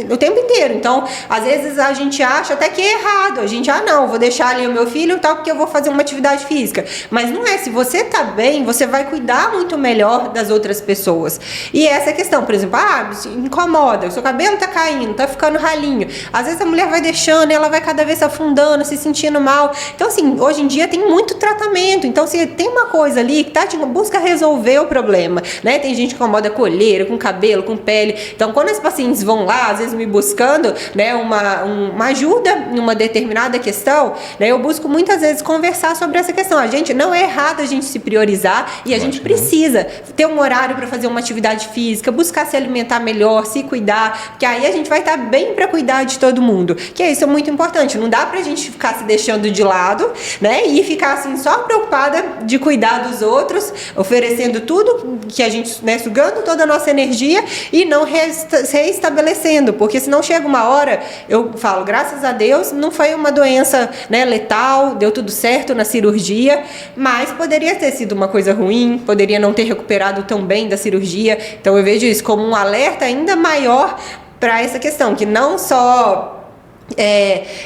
o tempo inteiro. Então, às vezes, a gente acha até que é errado. A gente, não, vou deixar ali o meu filho e tal, porque eu vou fazer uma atividade física. Mas não é. Se você tá bem, você vai cuidar muito melhor das outras pessoas. E essa questão, por exemplo, se incomoda, o seu cabelo tá caindo, tá ficando ralinho. Às vezes, a mulher vai deixando e ela vai cada vez se afundando, se sentindo mal. Então, assim, hoje em dia tem muito tratamento. Então, se tem uma coisa ali que busca resolver o problema, né? Tem gente que incomoda com olheira, com cabelo, com pele. Então, quando os pacientes vão lá, às vezes me buscando, né, uma ajuda em uma determinada questão, né, eu busco muitas vezes conversar sobre essa questão. A gente não é errado a gente se priorizar e a gente precisa ter um horário para fazer uma atividade física, buscar se alimentar melhor, se cuidar, porque aí a gente vai estar bem para cuidar de todo mundo. Que isso é muito importante. Não dá pra gente ficar se deixando de lado, né, e ficar assim só preocupada de cuidar dos outros, oferecendo tudo que a gente, né, sugando toda a nossa energia e não reestabelecendo, porque senão chega uma hora, eu falo, graças a Deus, não foi uma doença, né, letal, deu tudo certo na cirurgia, mas poderia ter sido uma coisa ruim, poderia não ter recuperado tão bem da cirurgia. Então eu vejo isso como um alerta ainda maior para essa questão, que não só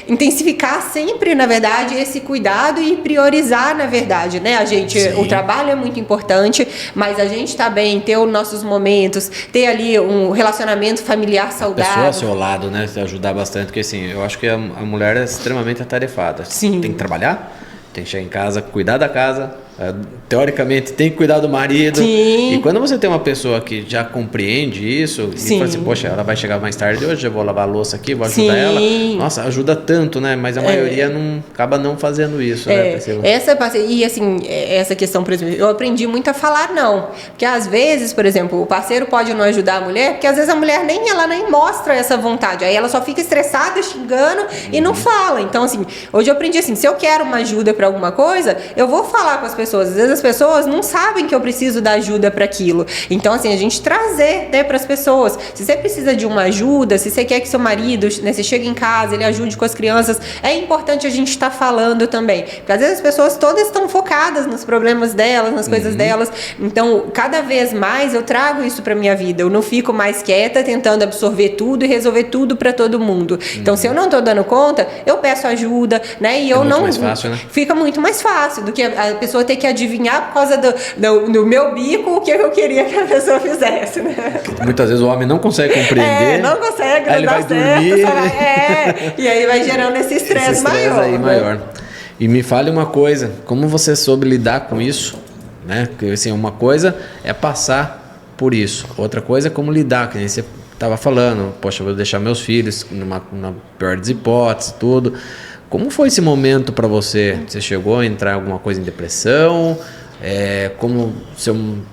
intensificar sempre, na verdade, esse cuidado e priorizar, na verdade, né? A gente, o trabalho é muito importante, mas a gente tá bem, ter os nossos momentos, ter ali um relacionamento familiar saudável. A pessoa ao seu lado, né? Ajudar bastante, porque assim, eu acho que a mulher é extremamente atarefada. Sim. Tem que trabalhar, tem que chegar em casa, cuidar da casa, teoricamente tem que cuidar do marido. Sim. E quando você tem uma pessoa que já compreende isso e fala assim, poxa, ela vai chegar mais tarde hoje, eu vou lavar a louça aqui, vou ajudar ela. Nossa, ajuda tanto, né? Mas a maioria acaba não fazendo isso, né? E assim, essa questão, por exemplo, eu aprendi muito a falar não. Porque às vezes, por exemplo, o parceiro pode não ajudar a mulher, porque às vezes a mulher nem mostra essa vontade. Aí ela só fica estressada, xingando e não fala. Então, assim, hoje eu aprendi assim, se eu quero uma ajuda para alguma coisa, eu vou falar com as pessoas. Às vezes as pessoas não sabem que eu preciso da ajuda para aquilo. Então, assim, a gente trazer, né, para as pessoas. Se você precisa de uma ajuda, se você quer que seu marido, né, você chega em casa, ele ajude com as crianças, é importante a gente estar falando também. Porque às vezes as pessoas todas estão focadas nos problemas delas, nas coisas delas. Então, cada vez mais eu trago isso para minha vida. Eu não fico mais quieta tentando absorver tudo e resolver tudo para todo mundo. Então, se eu não estou dando conta, eu peço ajuda, né? E eu não. Mais fácil, né? Fica muito mais fácil do que a pessoa ter que adivinhar por causa do meu bico o que eu queria que a pessoa fizesse, né? Muitas vezes o homem não consegue compreender. Não consegue, aí não ele dá vai certo. dormir. E aí vai gerando esse estresse maior. Aí, maior. E me fale uma coisa, como você soube lidar com isso, né? Porque assim, uma coisa é passar por isso, outra coisa é como lidar, que nem você estava falando, poxa, eu vou deixar meus filhos na pior das hipóteses, tudo. Como foi esse momento para você? Você chegou a entrar em alguma coisa em depressão? Como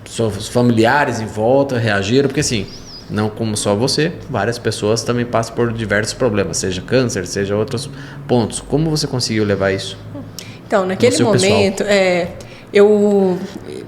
seus familiares em volta reagiram? Porque assim, não como só você, várias pessoas também passam por diversos problemas, seja câncer, seja outros pontos. Como você conseguiu levar isso? Então, naquele momento, eu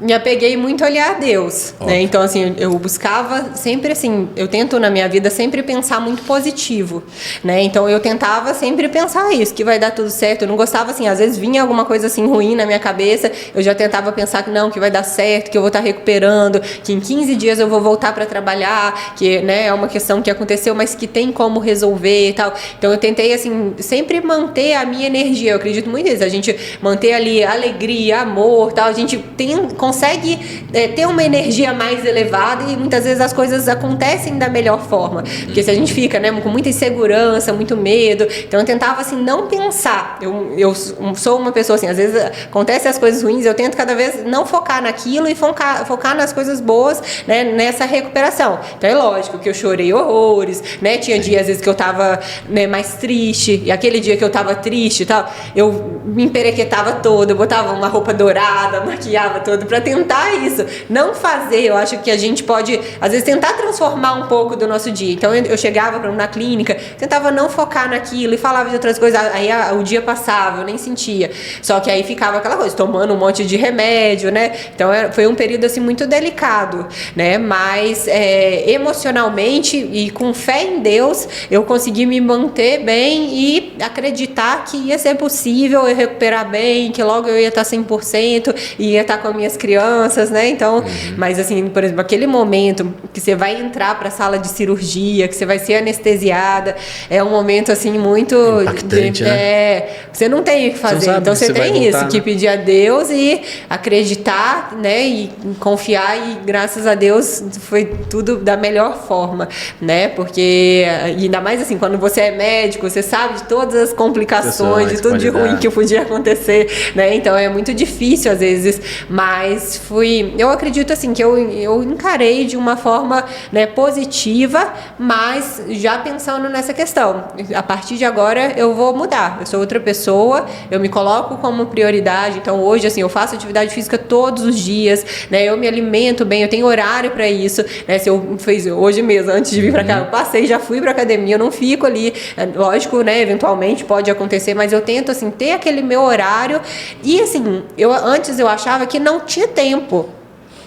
me apeguei muito ali a Deus, né? Então, assim, eu buscava sempre, assim, eu tento na minha vida sempre pensar muito positivo, né? Então, eu tentava sempre pensar isso, que vai dar tudo certo. Eu não gostava, assim, às vezes vinha alguma coisa, assim, ruim na minha cabeça, eu já tentava pensar que não, que vai dar certo, que eu vou estar recuperando, que em 15 dias eu vou voltar para trabalhar, que, né, é uma questão que aconteceu, mas que tem como resolver e tal. Então, eu tentei, assim, sempre manter a minha energia. Eu acredito muito nisso, a gente manter ali alegria, amor, tal, a gente consegue ter uma energia mais elevada e muitas vezes as coisas acontecem da melhor forma, porque se a gente fica, né, com muita insegurança, muito medo, então eu tentava assim não pensar, eu sou uma pessoa assim, às vezes acontecem as coisas ruins, eu tento cada vez não focar naquilo e focar nas coisas boas, né, nessa recuperação. Então é lógico que eu chorei horrores, né, tinha dias às vezes que eu tava, né, mais triste, e aquele dia que eu tava triste e tal, eu me emperequetava toda, eu botava uma roupa dourada, maquiada, maquiava tudo para tentar isso, não fazer. Eu acho que a gente pode, às vezes, tentar transformar um pouco do nosso dia. Então eu chegava na clínica, tentava não focar naquilo e falava de outras coisas, aí o dia passava, eu nem sentia. Só que aí ficava aquela coisa, tomando um monte de remédio, né? Então foi um período assim muito delicado, né? Mas emocionalmente e com fé em Deus, eu consegui me manter bem e acreditar que ia ser possível eu recuperar bem, que logo eu ia estar 100% e ia estar com as minhas crianças, né? Então, mas assim, por exemplo, aquele momento que você vai entrar para a sala de cirurgia, que você vai ser anestesiada, é um momento assim muito impactante, né? Você não tem o que fazer, então você tem isso, que pedir a Deus e acreditar, né? E confiar, e graças a Deus foi tudo da melhor forma, né? Porque ainda mais assim, quando você é médico, você sabe de todas as complicações, de tudo de ruim que podia acontecer, né? Então é muito difícil às vezes, mas eu acredito assim que eu encarei de uma forma, né, positiva, mas já pensando nessa questão, a partir de agora eu vou mudar, eu sou outra pessoa, eu me coloco como prioridade. Então hoje assim, eu faço atividade física todos os dias, né? Eu me alimento bem, eu tenho horário para isso, né? Se eu fiz hoje mesmo, antes de vir para cá, eu passei, já fui para academia, eu não fico ali, lógico, né? Eventualmente pode acontecer, mas eu tento assim ter aquele meu horário. E assim, antes eu achava que não tinha tempo,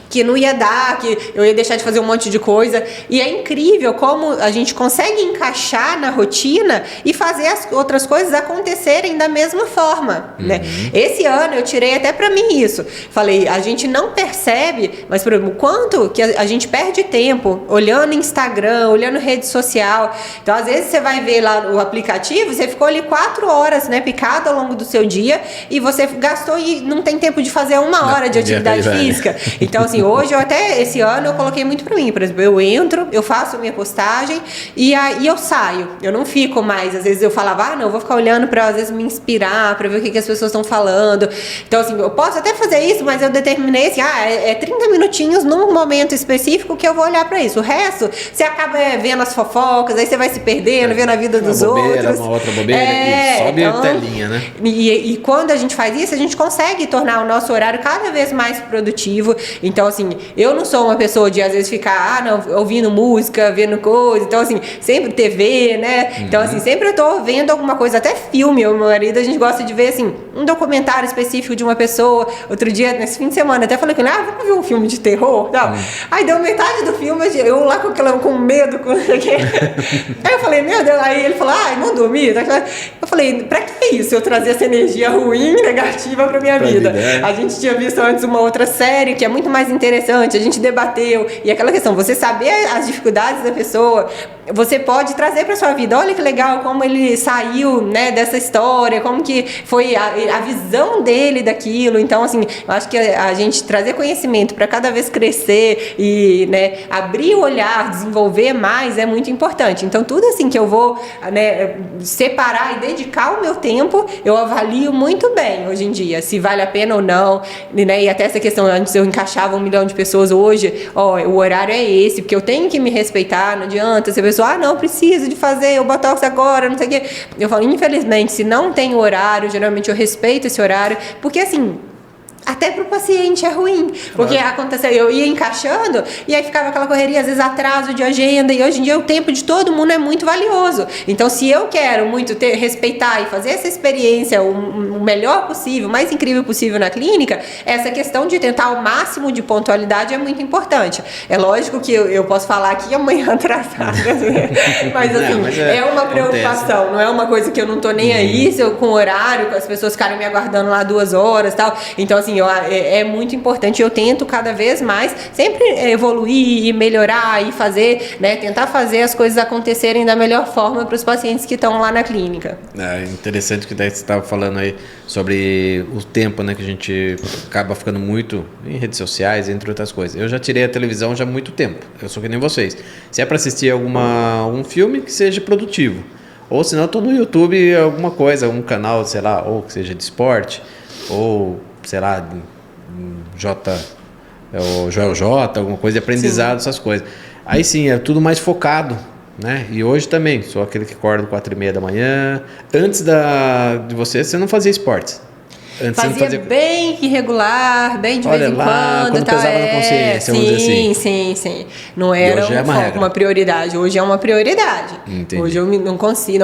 que não ia dar, que eu ia deixar de fazer um monte de coisa. E é incrível como a gente consegue encaixar na rotina e fazer as outras coisas acontecerem da mesma forma, né? Esse ano eu tirei até pra mim isso. Falei, a gente não percebe, mas por exemplo, quanto que a gente perde tempo olhando Instagram, olhando rede social. Então, às vezes você vai ver lá o aplicativo, você ficou ali 4 horas, né, picado ao longo do seu dia, e você gastou e não tem tempo de fazer 1 hora de atividade física. Então, assim, hoje, esse ano, eu coloquei muito pra mim. Por exemplo, eu entro, eu faço a minha postagem e aí eu saio. Eu não fico mais. Às vezes eu falava, não, eu vou ficar olhando pra, às vezes, me inspirar, pra ver o que as pessoas estão falando. Então, assim, eu posso até fazer isso, mas eu determinei, assim, 30 minutinhos num momento específico que eu vou olhar pra isso. O resto, você acaba vendo as fofocas, aí você vai se perdendo, vendo a vida dos outros. Uma outra bobeira, e sobe a telinha, né? E quando a gente faz isso, a gente consegue tornar o nosso horário cada vez mais produtivo. Então, assim, eu não sou uma pessoa de, às vezes, ficar, ouvindo música, vendo coisa. Então, assim, sempre TV, né? Então, assim, sempre eu tô vendo alguma coisa, até filme. Eu e meu marido, a gente gosta de ver, assim, um documentário específico de uma pessoa. Outro dia, nesse fim de semana, até falei com ele, vamos ver um filme de terror? Não. Aí deu metade do filme, eu lá com medo, Aí eu falei, meu Deus, aí ele falou, não dormi. Eu falei, pra que isso? Eu trazer essa energia ruim, negativa pra minha vida. A gente tinha visto antes uma outra série que é muito mais interessante, a gente debateu, e aquela questão, você saber as dificuldades da pessoa, você pode trazer para sua vida. Olha que legal como ele saiu, né, dessa história, como que foi a visão dele daquilo. Então, assim, eu acho que a gente trazer conhecimento para cada vez crescer e, né, abrir o olhar, desenvolver mais é muito importante. Então, tudo assim que eu vou, né, separar e dedicar o meu tempo, eu avalio muito bem hoje em dia, se vale a pena ou não, né? E até essa questão, antes eu encaixava 1 milhão de pessoas, hoje, o horário é esse, porque eu tenho que me respeitar, não adianta se a pessoa, não, preciso de fazer o botox agora, não sei o quê. Eu falo, infelizmente, se não tem horário, geralmente eu respeito esse horário, porque assim, até pro paciente é ruim, porque aconteceu, eu ia encaixando e aí ficava aquela correria, às vezes atraso de agenda, e hoje em dia o tempo de todo mundo é muito valioso. Então, se eu quero muito respeitar e fazer essa experiência o melhor possível, o mais incrível possível na clínica, essa questão de tentar o máximo de pontualidade é muito importante. É lógico que eu posso falar aqui amanhã atrasada, mas assim, é uma preocupação, acontece. Não é uma coisa que eu não tô nem aí, se eu com horário, as pessoas ficarem me aguardando lá 2 horas e tal. Então, assim, é muito importante, eu tento cada vez mais sempre evoluir e melhorar e fazer, né, tentar fazer as coisas acontecerem da melhor forma para os pacientes que estão lá na clínica. É interessante que daí você estava falando aí sobre o tempo, né, que a gente acaba ficando muito em redes sociais, entre outras coisas. Eu já tirei a televisão já há muito tempo, eu sou que nem vocês. Se é para assistir um filme, que seja produtivo. Ou senão eu estou no YouTube, alguma coisa, um canal, sei lá, ou que seja de esporte, ou sei lá, o Joel J, alguma coisa de aprendizado, essas coisas. Aí sim, é tudo mais focado, né? E hoje também, sou aquele que acorda 4h30 da manhã. Antes de você não fazia esportes? Fazia bem irregular, bem de vez em quando. Pesava na consciência, vamos dizer assim. Sim. Não era uma prioridade. Hoje é uma prioridade. Entendi. Hoje eu não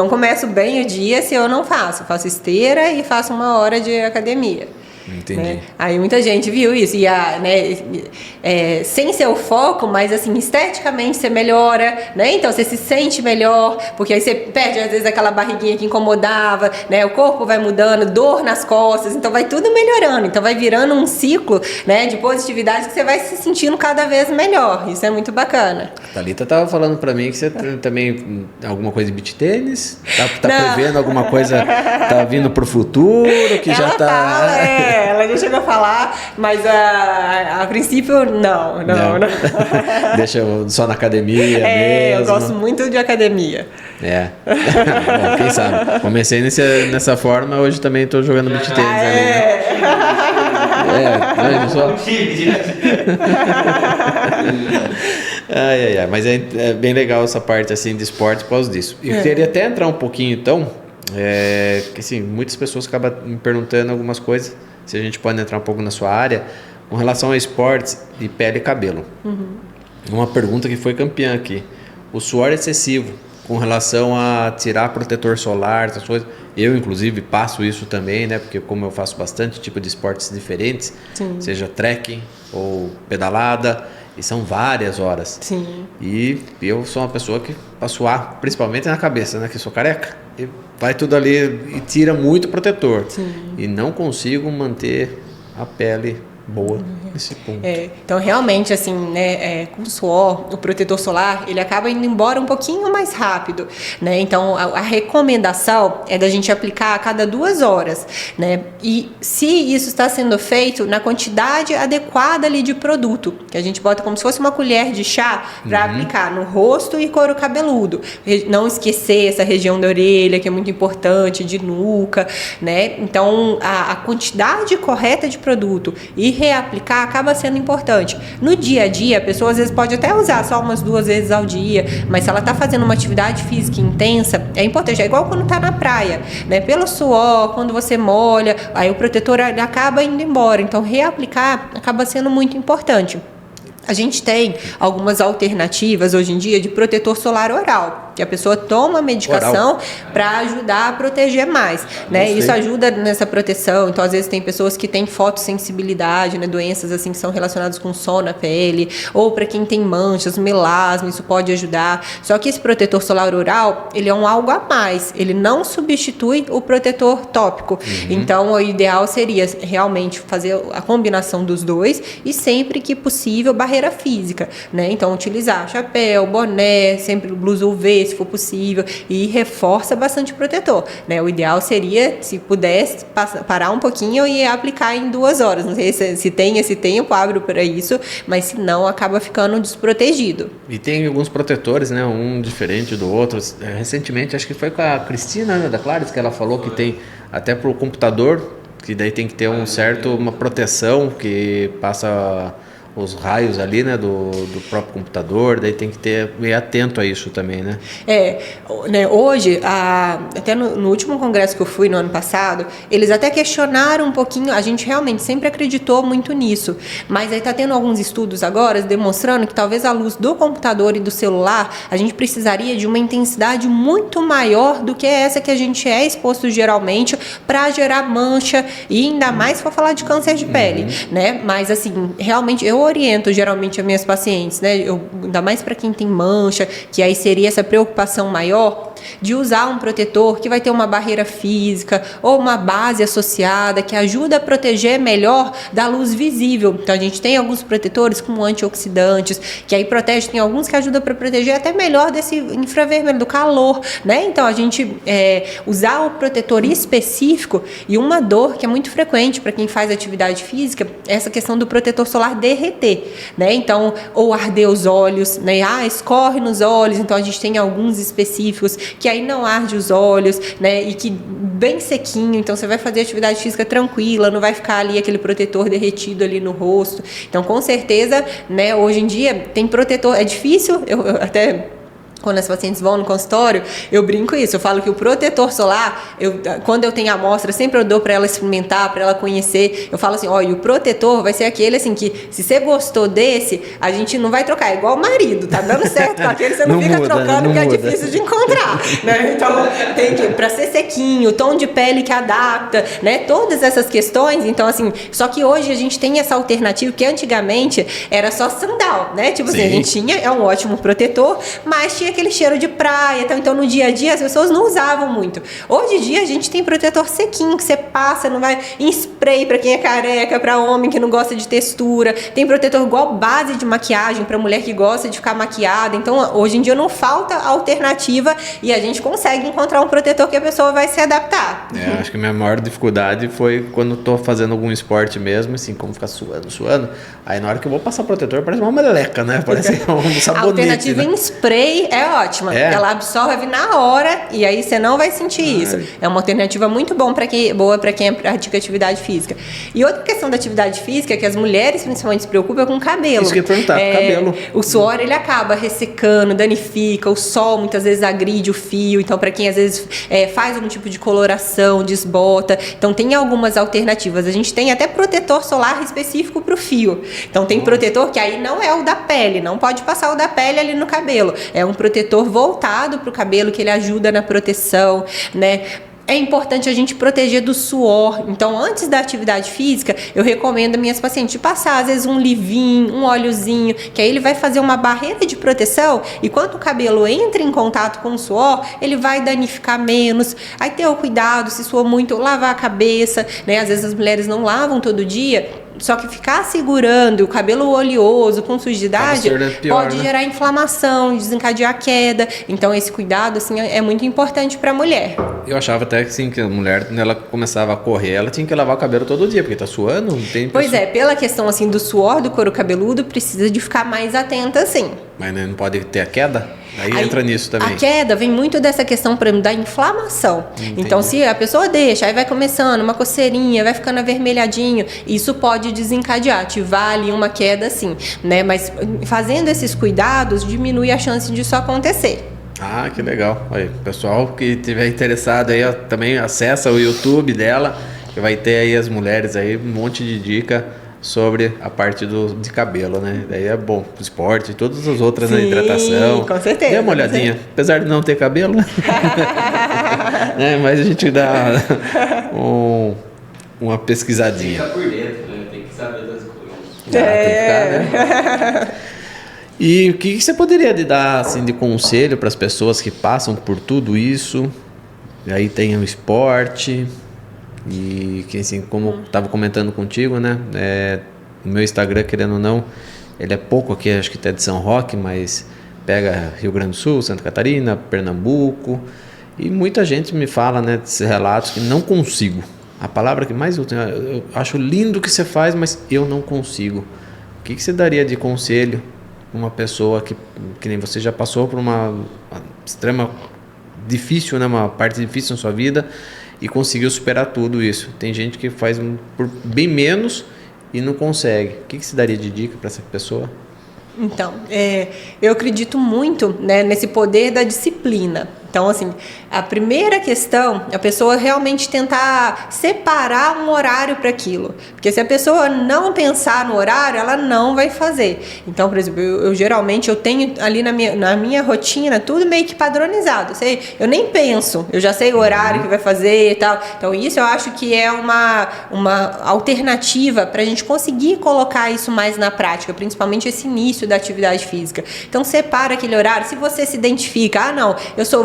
começo bem o dia se eu não faço. Faço esteira e faço 1 hora de academia. Entendi. Né? Aí muita gente viu isso e sem ser o foco, mas assim, esteticamente você melhora, né? Então você se sente melhor, porque aí você perde às vezes aquela barriguinha que incomodava, né? O corpo vai mudando, dor nas costas, então vai tudo melhorando, então vai virando um ciclo, né, de positividade que você vai se sentindo cada vez melhor. Isso é muito bacana. A Thalita tava falando pra mim que você também alguma coisa de beach tênis, tá prevendo alguma coisa, tá vindo pro futuro, que ela já tá... ela já chegou a falar, mas a princípio não. Deixa só na academia mesmo. Eu gosto muito de academia. Bom, quem sabe? Comecei nessa forma, hoje também tô jogando beach tênis ali, né? Só... Mas é bem legal essa parte assim de esporte por causa disso. E queria até entrar um pouquinho então, que assim, muitas pessoas acabam me perguntando algumas coisas, se a gente pode entrar um pouco na sua área, com relação a esportes de pele e cabelo. Uma pergunta que foi campeã aqui. O suor excessivo com relação a tirar protetor solar, essas coisas. Eu, inclusive, passo isso também, né? Porque como eu faço bastante tipo de esportes diferentes, seja trekking ou pedalada, e são várias horas. Sim. E eu sou uma pessoa que para suar, principalmente na cabeça, né? Que eu sou careca. E vai tudo ali e tira muito protetor. Sim. E não consigo manter a pele boa nesse ponto. Então realmente assim, né, com o suor, o protetor solar, ele acaba indo embora um pouquinho mais rápido, né? Então a recomendação é da gente aplicar a cada 2 horas, né? E se isso está sendo feito na quantidade adequada ali de produto, que a gente bota como se fosse uma colher de chá para aplicar no rosto e couro cabeludo. Não esquecer essa região da orelha, que é muito importante, de nuca, né? Então a quantidade correta de produto e reaplicar acaba sendo importante. No dia a dia, a pessoa às vezes pode até usar só umas 2 vezes ao dia, mas se ela está fazendo uma atividade física intensa, é importante. É igual quando está na praia, né? Pelo suor, quando você molha, aí o protetor acaba indo embora. Então, reaplicar acaba sendo muito importante. A gente tem algumas alternativas hoje em dia de protetor solar oral, que a pessoa toma medicação para ajudar a proteger mais, né? Isso ajuda nessa proteção. Então, às vezes tem pessoas que têm fotossensibilidade, né? Doenças assim que são relacionadas com sol na pele, ou para quem tem manchas, melasma, isso pode ajudar. Só que esse protetor solar oral, ele é algo a mais, ele não substitui o protetor tópico. Então, o ideal seria realmente fazer a combinação dos dois e sempre que possível barreira física, né? Então utilizar chapéu, boné, sempre blusa UV se for possível e reforça bastante o protetor, né? O ideal seria, se pudesse, parar um pouquinho e aplicar em 2 horas. Não sei se tem esse tempo, abro para isso, mas se não, acaba ficando desprotegido. E tem alguns protetores, né? Um diferente do outro. Recentemente, acho que foi com a Cristina, né, da Claris, que ela falou que tem até para o computador, que daí tem que ter uma proteção que passa os raios ali, né, do próprio computador, daí tem que ter meio atento a isso também, né? Né, hoje, até no último congresso que eu fui no ano passado, eles até questionaram um pouquinho, a gente realmente sempre acreditou muito nisso, mas aí tá tendo alguns estudos agora demonstrando que talvez a luz do computador e do celular, a gente precisaria de uma intensidade muito maior do que essa que a gente é exposto geralmente para gerar mancha e ainda mais se for falar de câncer de pele, né? Mas assim, realmente eu oriento geralmente as minhas pacientes, né? Ainda mais para quem tem mancha, que aí seria essa preocupação maior de usar um protetor que vai ter uma barreira física ou uma base associada que ajuda a proteger melhor da luz visível. Então a gente tem alguns protetores com antioxidantes que aí protege, tem alguns que ajudam para proteger até melhor desse infravermelho, do calor, né? Então a gente usar o protetor específico, e uma dor que é muito frequente para quem faz atividade física é essa questão do protetor solar derreter, né? Então, ou arder os olhos, né? Escorre nos olhos, então a gente tem alguns específicos que aí não arde os olhos, né? E que bem sequinho, então você vai fazer atividade física tranquila, não vai ficar ali aquele protetor derretido ali no rosto. Então, com certeza, né? Hoje em dia tem protetor, é difícil, eu até quando as pacientes vão no consultório, eu brinco isso, eu falo que o protetor solar, quando eu tenho amostra, sempre eu dou para ela experimentar, para ela conhecer, eu falo assim, e o protetor vai ser aquele assim que, se você gostou desse, a gente não vai trocar, é igual o marido, tá dando certo com aquele, você não fica muda, trocando, porque é difícil de encontrar, né? Então, tem que, para ser sequinho, tom de pele que adapta, né? Todas essas questões, então assim, só que hoje a gente tem essa alternativa, que antigamente era só sandal, né? Tipo assim, a gente tinha, um ótimo protetor, mas tinha aquele cheiro de praia, então no dia a dia as pessoas não usavam muito. Hoje em dia a gente tem protetor sequinho, que você passa, não vai em spray para quem é careca, para homem que não gosta de textura, tem protetor igual base de maquiagem para mulher que gosta de ficar maquiada, então hoje em dia não falta alternativa e a gente consegue encontrar um protetor que a pessoa vai se adaptar. Acho que a minha maior dificuldade foi quando tô fazendo algum esporte mesmo, assim, como ficar suando, aí na hora que eu vou passar protetor parece uma meleca, né? Parece um sabonete. A alternativa, né? Em spray é ótima. Ela absorve na hora e aí você não vai sentir isso. É uma alternativa muito boa para quem pratica atividade física. E outra questão da atividade física é que as mulheres principalmente se preocupam com o cabelo. Isso que eu ia perguntar, cabelo. O suor ele acaba ressecando, danifica, o sol muitas vezes agride o fio, então para quem às vezes faz algum tipo de coloração, desbota, então tem algumas alternativas. A gente tem até protetor solar específico para o fio. Então tem protetor que aí não é o da pele, não pode passar o da pele ali no cabelo. É um protetor voltado para o cabelo, que ele ajuda na proteção, né? É importante a gente proteger do suor. Então, antes da atividade física, eu recomendo a minhas pacientes passar, às vezes, um leave-in, um óleozinho, que aí ele vai fazer uma barreira de proteção e quando o cabelo entra em contato com o suor, ele vai danificar menos. Aí ter o cuidado, se suor muito, lavar a cabeça, né? Às vezes as mulheres não lavam todo dia. Só que ficar segurando o cabelo oleoso com sujidade pode gerar inflamação, desencadear queda. Então esse cuidado assim é muito importante para a mulher. Eu achava até que, assim, que a mulher, quando ela começava a correr, ela tinha que lavar o cabelo todo dia, porque tá suando, não tem... Pois pela questão assim do suor do couro cabeludo, precisa de ficar mais atenta assim. Mas não pode ter a queda? Aí entra nisso também. A queda vem muito dessa questão, por exemplo, da inflamação. Entendi. Então, se a pessoa deixa, aí vai começando uma coceirinha, vai ficando avermelhadinho, isso pode desencadear, ativar ali uma queda assim, né? Mas fazendo esses cuidados, diminui a chance disso acontecer. Ah, que legal. Aí, pessoal que estiver interessado aí, ó, também acessa o YouTube dela, que vai ter aí as mulheres aí, um monte de dica sobre a parte de cabelo, né? Daí é bom pro esporte e todas as outras, né? Hidratação. Com certeza. Dê uma olhadinha. Apesar de não ter cabelo, né? Mas a gente dá uma pesquisadinha. Fica por dentro, né? Tem que saber das coisas. Tem que ficar, né? E o que você poderia dar assim, de conselho para as pessoas que passam por tudo isso? E aí tem o esporte... E que assim, como eu estava comentando contigo, né? O meu Instagram, querendo ou não, ele é pouco aqui, acho que até de São Roque, mas pega Rio Grande do Sul, Santa Catarina, Pernambuco. E muita gente me fala, né, desses relatos que não consigo. A palavra que mais eu tenho, eu acho lindo o que você faz, mas eu não consigo. O que você daria de conselho para uma pessoa que nem você já passou por uma extrema difícil, né, uma parte difícil na sua vida, e conseguiu superar tudo isso? Tem gente que faz por bem menos e não consegue. O que você daria de dica para essa pessoa? Então, eu acredito muito, né, nesse poder da disciplina. Então, assim, a primeira questão é a pessoa realmente tentar separar um horário para aquilo. Porque se a pessoa não pensar no horário, ela não vai fazer. Então, por exemplo, eu geralmente tenho ali na minha rotina tudo meio que padronizado. Eu nem penso, eu já sei o horário que vai fazer e tal. Então, isso eu acho que é uma alternativa para a gente conseguir colocar isso mais na prática, principalmente esse início da atividade física. Então, separa aquele horário. Se você se identifica, não,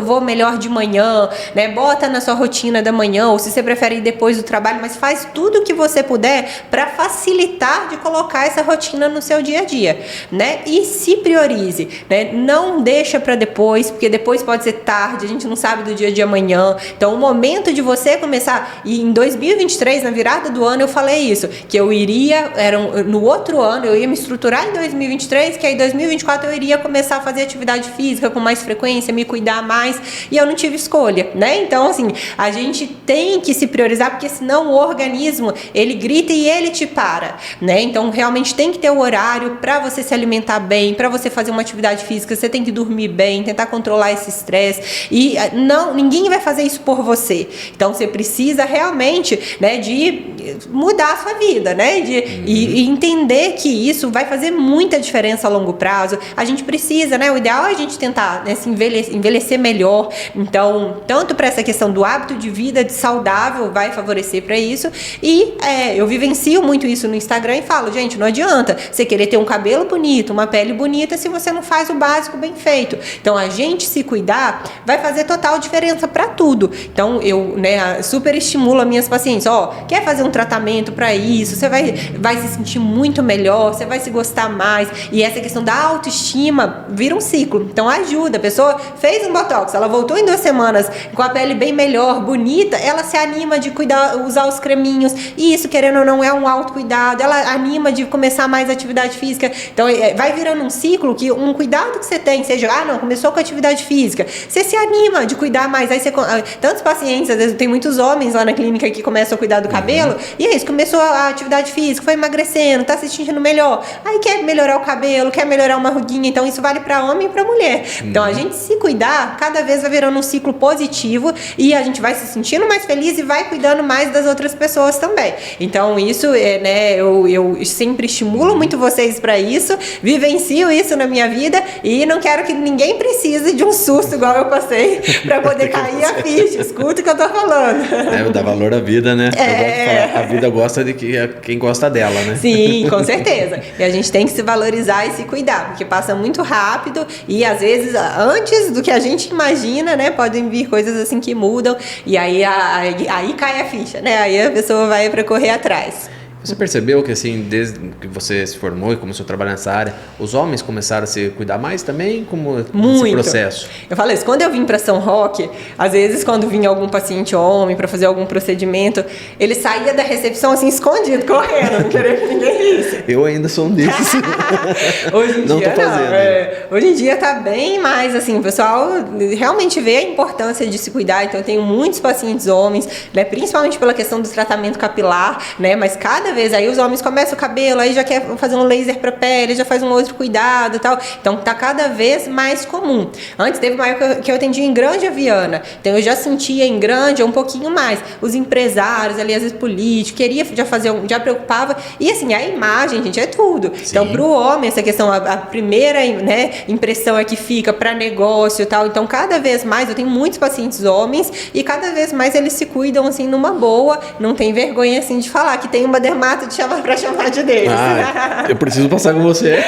vou melhor de manhã, né? Bota na sua rotina da manhã, ou se você prefere ir depois do trabalho, mas faz tudo o que você puder para facilitar de colocar essa rotina no seu dia a dia, né? E se priorize, né? Não deixa para depois, porque depois pode ser tarde, a gente não sabe do dia de amanhã. Então, o momento de você começar, e em 2023, na virada do ano, eu falei isso, que eu iria, no outro ano, eu ia me estruturar em 2023, que aí em 2024 eu iria começar a fazer atividade física com mais frequência, me cuidar mais. e eu não tive escolha, né? Então, assim, a gente tem que se priorizar, porque senão o organismo, ele grita e ele te para, né? Então, realmente tem que ter o horário para você se alimentar bem, para você fazer uma atividade física, você tem que dormir bem, tentar controlar esse estresse, e ninguém vai fazer isso por você. Então, você precisa realmente, né, de mudar a sua vida, né? E entender que isso vai fazer muita diferença a longo prazo. A gente precisa, né? O ideal é a gente tentar, né, se envelhecer melhor. Então, tanto para essa questão do hábito de vida saudável, vai favorecer para isso. E eu vivencio muito isso no Instagram e falo, gente, não adianta você querer ter um cabelo bonito, uma pele bonita, se você não faz o básico bem feito. Então, a gente se cuidar vai fazer total diferença para tudo. Então, eu, né, super estimulo as minhas pacientes, quer fazer um tratamento para isso, você vai se sentir muito melhor, você vai se gostar mais, e essa questão da autoestima vira um ciclo. Então, ajuda, a pessoa fez um botox, ela voltou em 2 semanas com a pele bem melhor, bonita, ela se anima de cuidar, usar os creminhos, e isso, querendo ou não, é um autocuidado, ela anima de começar mais atividade física. Então, vai virando um ciclo que um cuidado que você tem, seja, começou com atividade física, você se anima de cuidar mais, aí você, tantos pacientes, às vezes tem muitos homens lá na clínica que começam a cuidar do cabelo, e é isso, começou a atividade física, foi emagrecendo, tá se sentindo melhor, aí quer melhorar o cabelo, quer melhorar uma ruguinha, então isso vale para homem e para mulher. Então, a gente se cuidar, cada vez vai virando um ciclo positivo, e a gente vai se sentindo mais feliz e vai cuidando mais das outras pessoas também. Então, isso né, eu sempre estimulo muito vocês para isso, vivencio isso na minha vida, e não quero que ninguém precise de um susto igual eu passei para poder cair a ficha. Escuta o que eu tô falando. Dá valor à vida, né? Eu gosto de falar, a vida gosta de quem gosta dela, né? Sim, com certeza. E a gente tem que se valorizar e se cuidar, porque passa muito rápido e às vezes antes do que a gente imagina, né? Podem vir coisas assim que mudam, e aí cai a ficha, né? Aí a pessoa vai para correr atrás. Você percebeu que, assim, desde que você se formou e começou a trabalhar nessa área, os homens começaram a se cuidar mais também? Como esse processo? Eu falei isso, quando eu vim para São Roque, às vezes quando vinha algum paciente homem para fazer algum procedimento, ele saía da recepção assim, escondido, correndo, não queria que ninguém visse. Eu ainda sou um desses. Hoje em não dia tô fazendo. Hoje em dia tá bem mais assim, o pessoal realmente vê a importância de se cuidar, então eu tenho muitos pacientes homens, né, principalmente pela questão do tratamento capilar, né, mas cada vez aí os homens começam o cabelo, aí já quer fazer um laser para pele, já faz um outro cuidado e tal. Então tá cada vez mais comum. Antes teve uma época que eu atendia em Granja Viana, então eu já sentia em Granja um pouquinho mais. Os empresários ali, às vezes políticos, queria já fazer, já preocupava. E assim, a imagem, gente, é tudo. Sim. Então pro homem, essa questão, a primeira, né, impressão é que fica para negócio e tal. Então cada vez mais, eu tenho muitos pacientes homens e cada vez mais eles se cuidam assim numa boa, não tem vergonha assim de falar que tem uma dermatologista para chamar de deles. Eu preciso passar com você.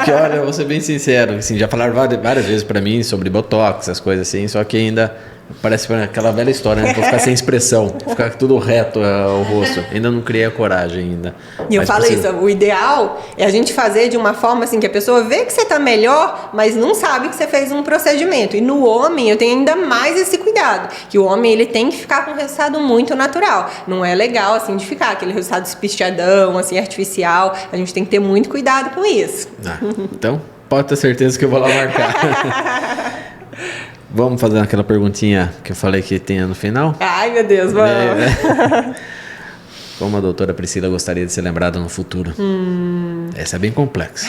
Que olha, eu vou ser bem sincero, assim, já falaram várias vezes para mim sobre botox, essas coisas assim, só que ainda parece aquela velha história, né? Vou ficar sem expressão, ficar tudo reto o rosto. Ainda não criei a coragem ainda. E eu falo isso, o ideal é a gente fazer de uma forma assim que a pessoa vê que você tá melhor, mas não sabe que você fez um procedimento. E no homem eu tenho ainda mais esse cuidado, que o homem ele tem que ficar com um resultado muito natural. Não é legal assim de ficar aquele resultado espichadão, assim, artificial. A gente tem que ter muito cuidado com isso. Então, pode ter certeza que eu vou lá marcar. Vamos fazer aquela perguntinha que eu falei que tinha no final? Ai, meu Deus, vamos. Como a doutora Priscila gostaria de ser lembrada no futuro? Essa é bem complexa.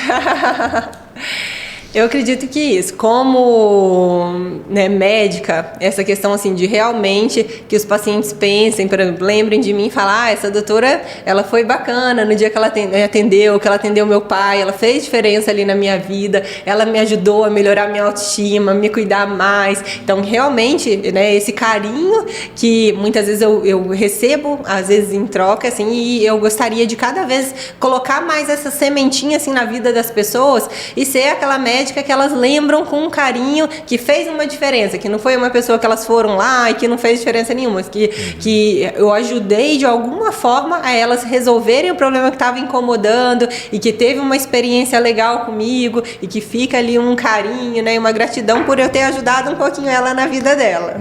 Eu acredito que isso, como, né, médica, essa questão assim de realmente que os pacientes pensem, por exemplo, lembrem de mim e falar, essa doutora, ela foi bacana no dia que ela atendeu, que ela atendeu meu pai, ela fez diferença ali na minha vida, ela me ajudou a melhorar minha autoestima, me cuidar mais. Então, realmente, né, esse carinho que muitas vezes eu recebo, às vezes em troca, assim, e eu gostaria de cada vez colocar mais essa sementinha assim na vida das pessoas e ser aquela médica que elas lembram com um carinho que fez uma diferença, que não foi uma pessoa que elas foram lá e que não fez diferença nenhuma, que eu ajudei de alguma forma a elas resolverem o problema que estava incomodando e que teve uma experiência legal comigo e que fica ali um carinho, né, uma gratidão por eu ter ajudado um pouquinho ela na vida dela.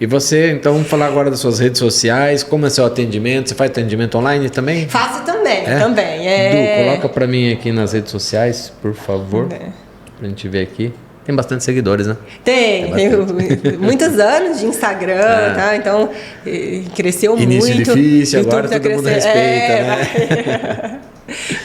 E você, então, vamos falar agora das suas redes sociais, como é seu atendimento? Você faz atendimento online também? Faço também, também. Du, coloca pra mim aqui nas redes sociais, por favor. Pra gente ver aqui. tem bastante seguidores, né? Tem muitos anos de Instagram, tá? Então, cresceu Início muito. Difícil, agora todo mundo respeita, né?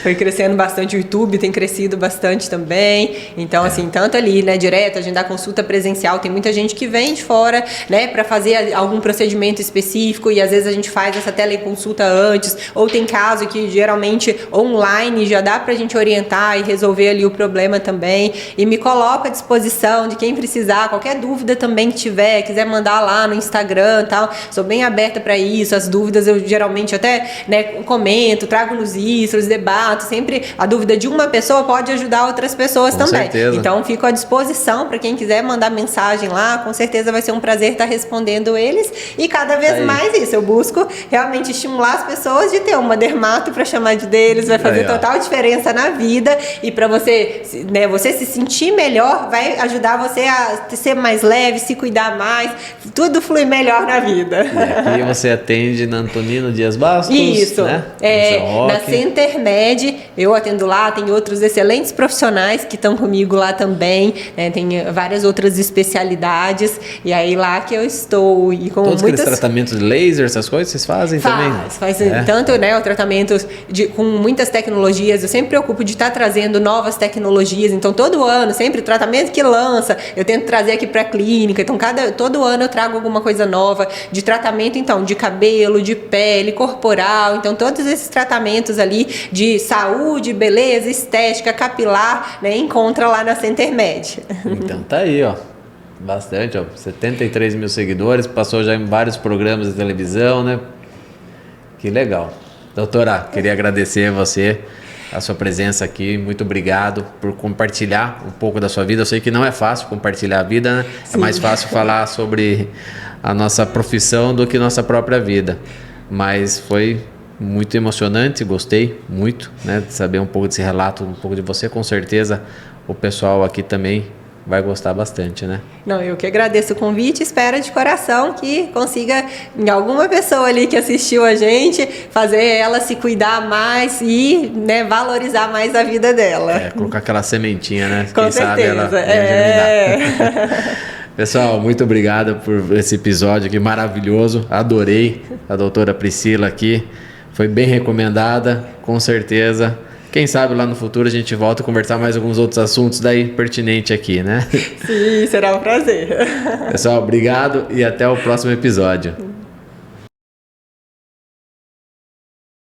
Foi crescendo bastante, o YouTube tem crescido bastante também. Então, assim, tanto ali, né, direto, agendar consulta presencial, tem muita gente que vem de fora, né, para fazer algum procedimento específico e às vezes a gente faz essa teleconsulta antes, ou tem caso que geralmente online já dá pra gente orientar e resolver ali o problema também. E me coloco à disposição de quem precisar, qualquer dúvida também que tiver, quiser mandar lá no Instagram e tal, sou bem aberta para isso. As dúvidas eu geralmente até, né, comento, trago nos stories, debato, sempre a dúvida de uma pessoa pode ajudar outras pessoas com também. Certeza. Então, fico à disposição para quem quiser mandar mensagem lá, com certeza vai ser um prazer estar respondendo eles e cada vez mais isso, eu busco realmente estimular as pessoas de ter uma dermato para chamar de deles, vai fazer total diferença na vida e para você, né, você se sentir melhor, vai ajudar você a ser mais leve, se cuidar mais, tudo flui melhor na vida. E aqui você atende na Antonino Dias Bastos, isso, né? Na Center Med, eu atendo lá, tem outros excelentes profissionais que estão comigo lá também, né? Tem várias outras especialidades, e aí lá que eu estou. E com todos aqueles tratamentos de laser, essas coisas, vocês fazem também? Faz tanto, né, o tratamento com muitas tecnologias, eu sempre me preocupo de estar trazendo novas tecnologias, então todo ano, sempre o tratamento que lança, eu tento trazer aqui para a clínica, então todo ano eu trago alguma coisa nova, de tratamento então, de cabelo, de pele, corporal, então todos esses tratamentos ali de saúde, beleza, estética, capilar, né, encontra lá na Center Med. Então tá aí, ó. Bastante, ó. 73 mil seguidores, passou já em vários programas de televisão, né? Que legal. Doutora, queria agradecer a você, a sua presença aqui. Muito obrigado por compartilhar um pouco da sua vida. Eu sei que não é fácil compartilhar a vida, né? Sim. É mais fácil falar sobre a nossa profissão do que nossa própria vida. Mas foi muito emocionante, gostei muito, né, de saber um pouco desse relato, um pouco de você. Com certeza o pessoal aqui também vai gostar bastante, né? Não, eu que agradeço o convite, espero de coração que consiga, em alguma pessoa ali que assistiu a gente, fazer ela se cuidar mais e, né, valorizar mais a vida dela. Colocar aquela sementinha, né? Com Quem certeza. Sabe ela germinar. Pessoal, muito obrigado por esse episódio aqui maravilhoso, adorei a doutora Priscila aqui, foi bem recomendada, com certeza. Quem sabe lá no futuro a gente volta a conversar mais alguns outros assuntos daí pertinentes aqui, né? Sim, será um prazer. Pessoal, obrigado e até o próximo episódio.